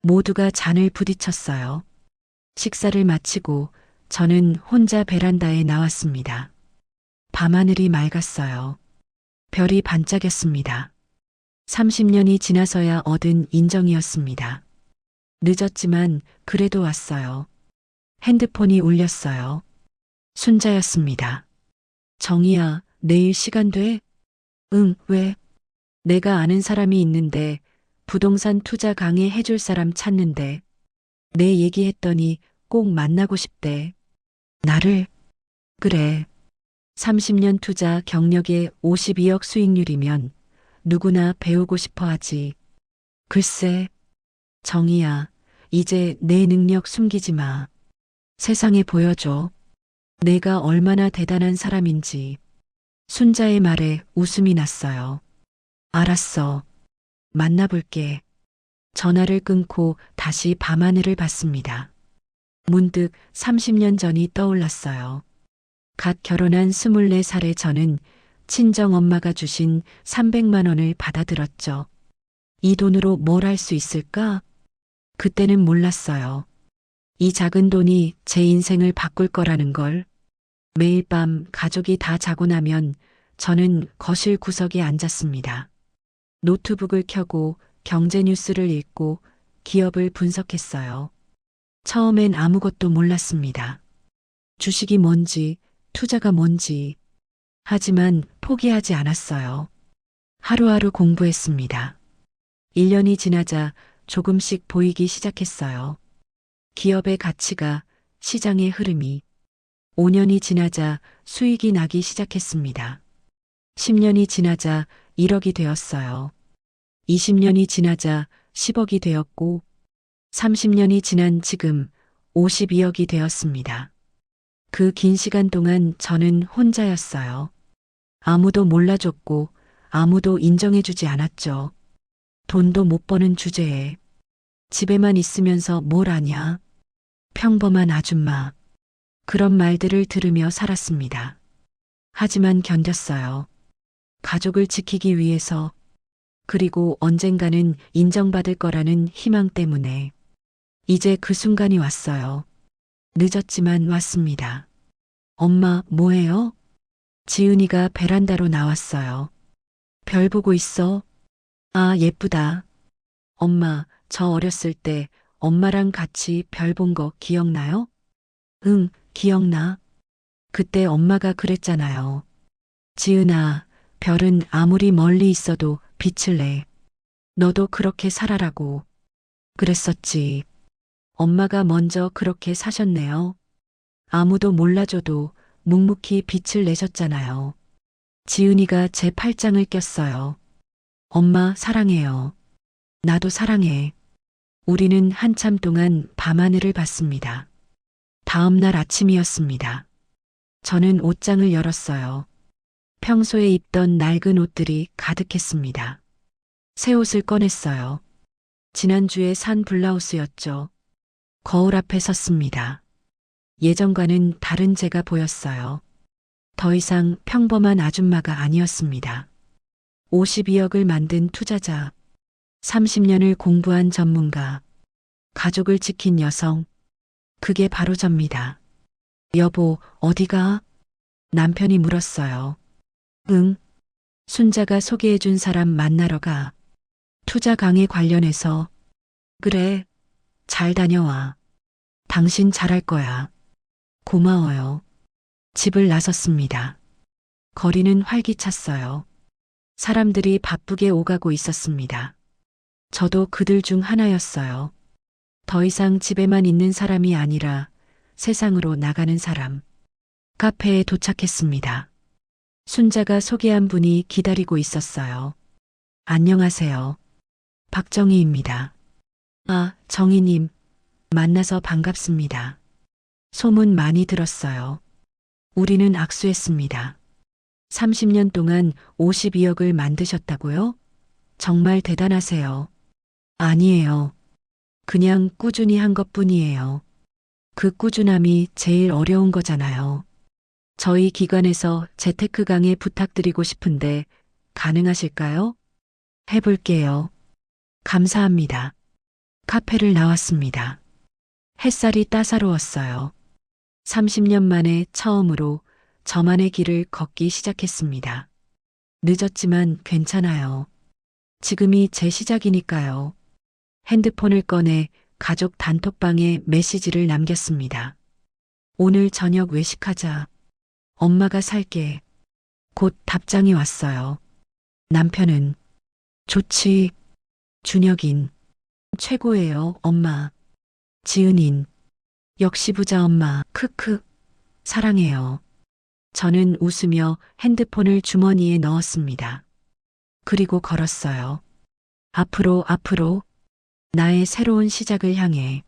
모두가 잔을 부딪혔어요. 식사를 마치고 저는 혼자 베란다에 나왔습니다. 밤하늘이 맑았어요. 별이 반짝였습니다. 30년이 지나서야 얻은 인정이었습니다. 늦었지만 그래도 왔어요. 핸드폰이 울렸어요. 순자였습니다. 정희야, 내일 시간 돼? 응, 왜? 내가 아는 사람이 있는데 부동산 투자 강의해줄 사람 찾는데 내 얘기했더니 꼭 만나고 싶대. 나를? 그래. 30년 투자 경력에 52억 수익률이면 누구나 배우고 싶어 하지. 글쎄, 정희야, 이제 내 능력 숨기지 마. 세상에 보여줘. 내가 얼마나 대단한 사람인지. 순자의 말에 웃음이 났어요. 알았어. 만나볼게. 전화를 끊고 다시 밤하늘을 봤습니다. 문득 30년 전이 떠올랐어요. 갓 결혼한 24살의 저는 친정엄마가 주신 300만 원을 받아들었죠. 이 돈으로 뭘 할 수 있을까? 그때는 몰랐어요. 이 작은 돈이 제 인생을 바꿀 거라는 걸. 매일 밤 가족이 다 자고 나면 저는 거실 구석에 앉았습니다. 노트북을 켜고 경제 뉴스를 읽고 기업을 분석했어요. 처음엔 아무것도 몰랐습니다. 주식이 뭔지, 투자가 뭔지. 하지만 포기하지 않았어요. 하루하루 공부했습니다. 1년이 지나자 조금씩 보이기 시작했어요. 기업의 가치가, 시장의 흐름이. 5년이 지나자 수익이 나기 시작했습니다. 10년이 지나자 1억이 되었어요. 20년이 지나자 10억이 되었고, 30년이 지난 지금 52억이 되었습니다. 그 긴 시간 동안 저는 혼자였어요. 아무도 몰라줬고, 아무도 인정해주지 않았죠. 돈도 못 버는 주제에. 집에만 있으면서 뭘 아냐? 평범한 아줌마. 그런 말들을 들으며 살았습니다. 하지만 견뎠어요. 가족을 지키기 위해서, 그리고 언젠가는 인정받을 거라는 희망 때문에. 이제 그 순간이 왔어요. 늦었지만 왔습니다. 엄마, 뭐해요? 지은이가 베란다로 나왔어요. 별 보고 있어? 아, 예쁘다. 엄마, 저 어렸을 때 엄마랑 같이 별 본 거 기억나요? 응, 기억나. 그때 엄마가 그랬잖아요. 지은아, 별은 아무리 멀리 있어도 빛을 내. 너도 그렇게 살아라고. 그랬었지. 엄마가 먼저 그렇게 사셨네요. 아무도 몰라줘도 묵묵히 빛을 내셨잖아요. 지은이가 제 팔짱을 꼈어요. 엄마 사랑해요. 나도 사랑해. 우리는 한참 동안 밤하늘을 봤습니다. 다음 날 아침이었습니다. 저는 옷장을 열었어요. 평소에 입던 낡은 옷들이 가득했습니다. 새 옷을 꺼냈어요. 지난주에 산 블라우스였죠. 거울 앞에 섰습니다. 예전과는 다른 제가 보였어요. 더 이상 평범한 아줌마가 아니었습니다. 52억을 만든 투자자, 30년을 공부한 전문가, 가족을 지킨 여성, 그게 바로 접니다. 여보, 어디가? 남편이 물었어요. 응. 순자가 소개해준 사람 만나러 가. 투자 강의 관련해서. 그래. 잘 다녀와. 당신 잘할 거야. 고마워요. 집을 나섰습니다. 거리는 활기찼어요. 사람들이 바쁘게 오가고 있었습니다. 저도 그들 중 하나였어요. 더 이상 집에만 있는 사람이 아니라 세상으로 나가는 사람. 카페에 도착했습니다. 순자가 소개한 분이 기다리고 있었어요. 안녕하세요. 박정희입니다. 아, 정희님. 만나서 반갑습니다. 소문 많이 들었어요. 우리는 악수했습니다. 30년 동안 52억을 만드셨다고요? 정말 대단하세요. 아니에요. 그냥 꾸준히 한 것뿐이에요. 그 꾸준함이 제일 어려운 거잖아요. 저희 기관에서 재테크 강의 부탁드리고 싶은데 가능하실까요? 해볼게요. 감사합니다. 카페를 나왔습니다. 햇살이 따사로웠어요. 30년 만에 처음으로 저만의 길을 걷기 시작했습니다. 늦었지만 괜찮아요. 지금이 제 시작이니까요. 핸드폰을 꺼내 가족 단톡방에 메시지를 남겼습니다. 오늘 저녁 외식하자. 엄마가 살게. 곧 답장이 왔어요. 남편은 좋지. 준혁인. 최고예요, 엄마. 지은인. 역시 부자 엄마. 크크. 사랑해요. 저는 웃으며 핸드폰을 주머니에 넣었습니다. 그리고 걸었어요. 앞으로, 앞으로. 나의 새로운 시작을 향해.